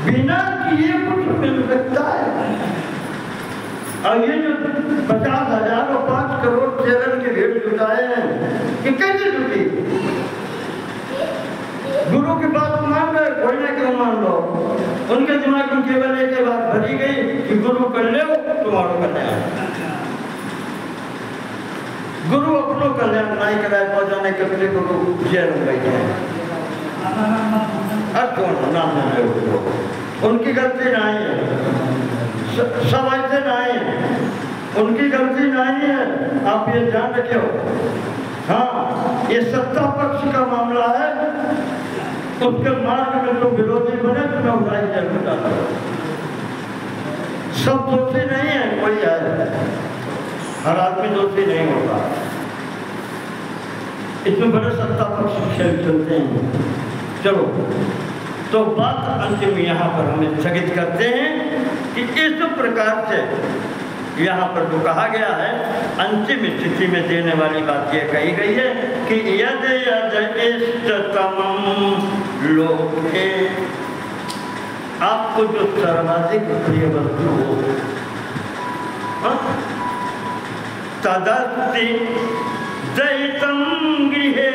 बिना किए कुछ मिल सकता है। और ये जो 50,000 और 5 करोड़ चैनल के भीड़ जुटाए हैं, ये कैसे जुटी? गुरु की बात मान गए, कोई ना क्यों मान लो, उनके दिमाग में केवल एक बात भरी गई कि गुरु कर ले तुम्हारा कल्याण। गुरु अपनों कल्याण नहीं कराए पहुंचाने के लिए गुरु जेल में बैठे हैं। अब कौन नाम है? उनकी गलती नहीं है, सब ऐसे नहीं है, उनकी गलती नहीं है, आप ये ध्यान रखियो। हाँ, ये सत्ता पक्ष का मामला है, उसके मार्ग में तो विरोधी बने तो मैं उठाई जेल में डाला। सब दोषी नहीं है, कोई है, हर आदमी दोषी नहीं होता। इसमें बड़े सत्ता पक्ष खेल चलते हैं। चलो, तो बात अंतिम यहाँ पर हमें स्थगित करते हैं कि इस प्रकार से यहाँ पर जो कहा गया है, अंतिम स्थिति में देने वाली बात यह कही गई है कि यद यद इष्टतमं लोके, आपको जो सर्वाधिक प्रिय वस्तु हो, तदस्ति दयितं गृहे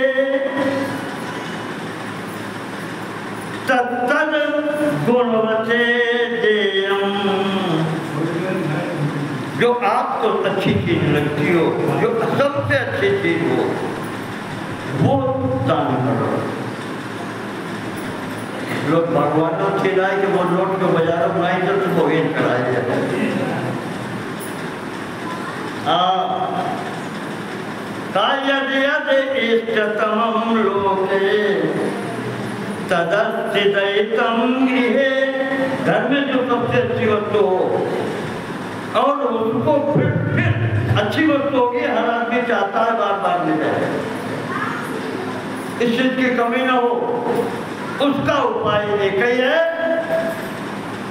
तत्तद गुणवते देयम्। जो आपको अच्छी चीज लगती हो, जो सबसे अच्छी चीज हो, वो दान करो। लोग भगवानों खिलाए कि वो नोट को बाजारों में आई तो तुमको वेट कराए जाते इष्टतमं लोके तदस्थितम गृहे। घर में जो सबसे अच्छी वस्तु हो और उसको फिर अच्छी वस्तु होगी, हर आदमी चाहता है बार बार ले जाए, इस चीज की कमी ना हो। उसका उपाय एक ही है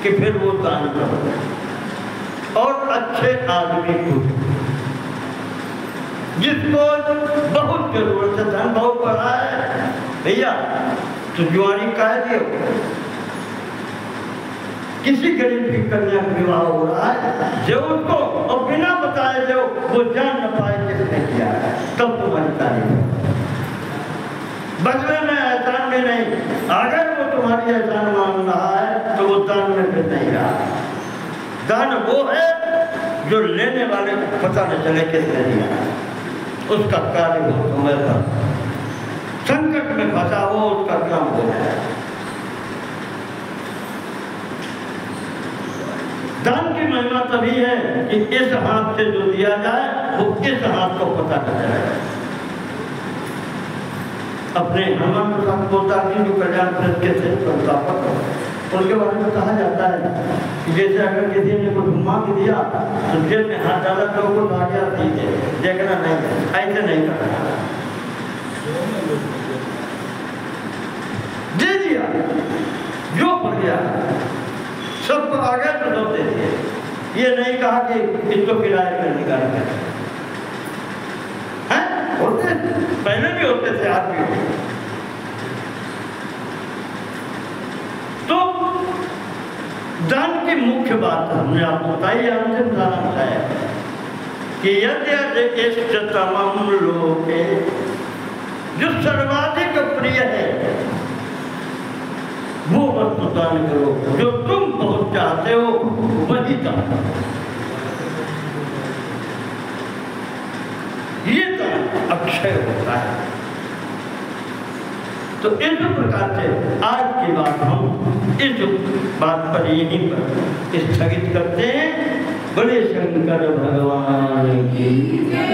कि फिर वो दान करो और अच्छे आदमी को जिसको बहुत जरूरत है, धन बहुत बड़ा है भैया तो जुआरी कह दियो। किसी गरीब की कन्या का विवाह हो रहा है जो उसको और बिना बताए जो वो जान न पाए किसने किया है, तब तुम्हारी तारीफ। बदले में एहसान में नहीं, अगर वो तुम्हारी एहसान मांग रहा है तो वो दान में फिर नहीं रहा। दान वो है जो लेने वाले को पता न चले किसने दिया, उसका कार्य हो समय पर संकट में फंसा हो उसका काम हो जाए। दान की महिमा तभी है कि इस हाथ से जो दिया जाए वो इस हाथ को पता न चले। अपने हनुमान प्रसाद पोद्दार जी जो कल्याण प्रेस के थे संस्थापक, उनके बारे में कहा जाता है कि जैसे अगर किसी ने कुछ मांग दिया तो जेब में हाथ डाला तो वो आज्ञा दीजिए, देखना नहीं, ऐसे नहीं करना, दे दिया जो पड़ गया सबको आगे तो सब दे दिए। ये नहीं कहा कि इसको किराए पर निकाल कर, होते पहले भी होते थे, आज भी होते। तो दान की मुख्य बात हमने आपको बताई, अंतिम दान बताया कि यद्यपि इष्टतमं लोके, जो सर्वाधिक प्रिय है वो वस्तु दान करो, जो तुम बहुत चाहते हो वही दान करो। ये दान अक्षय होता है। तो इस प्रकार से आज की बात हम इस बात पर यहीं पर स्थगित करते हैं। बड़े शंकर भगवान की जय।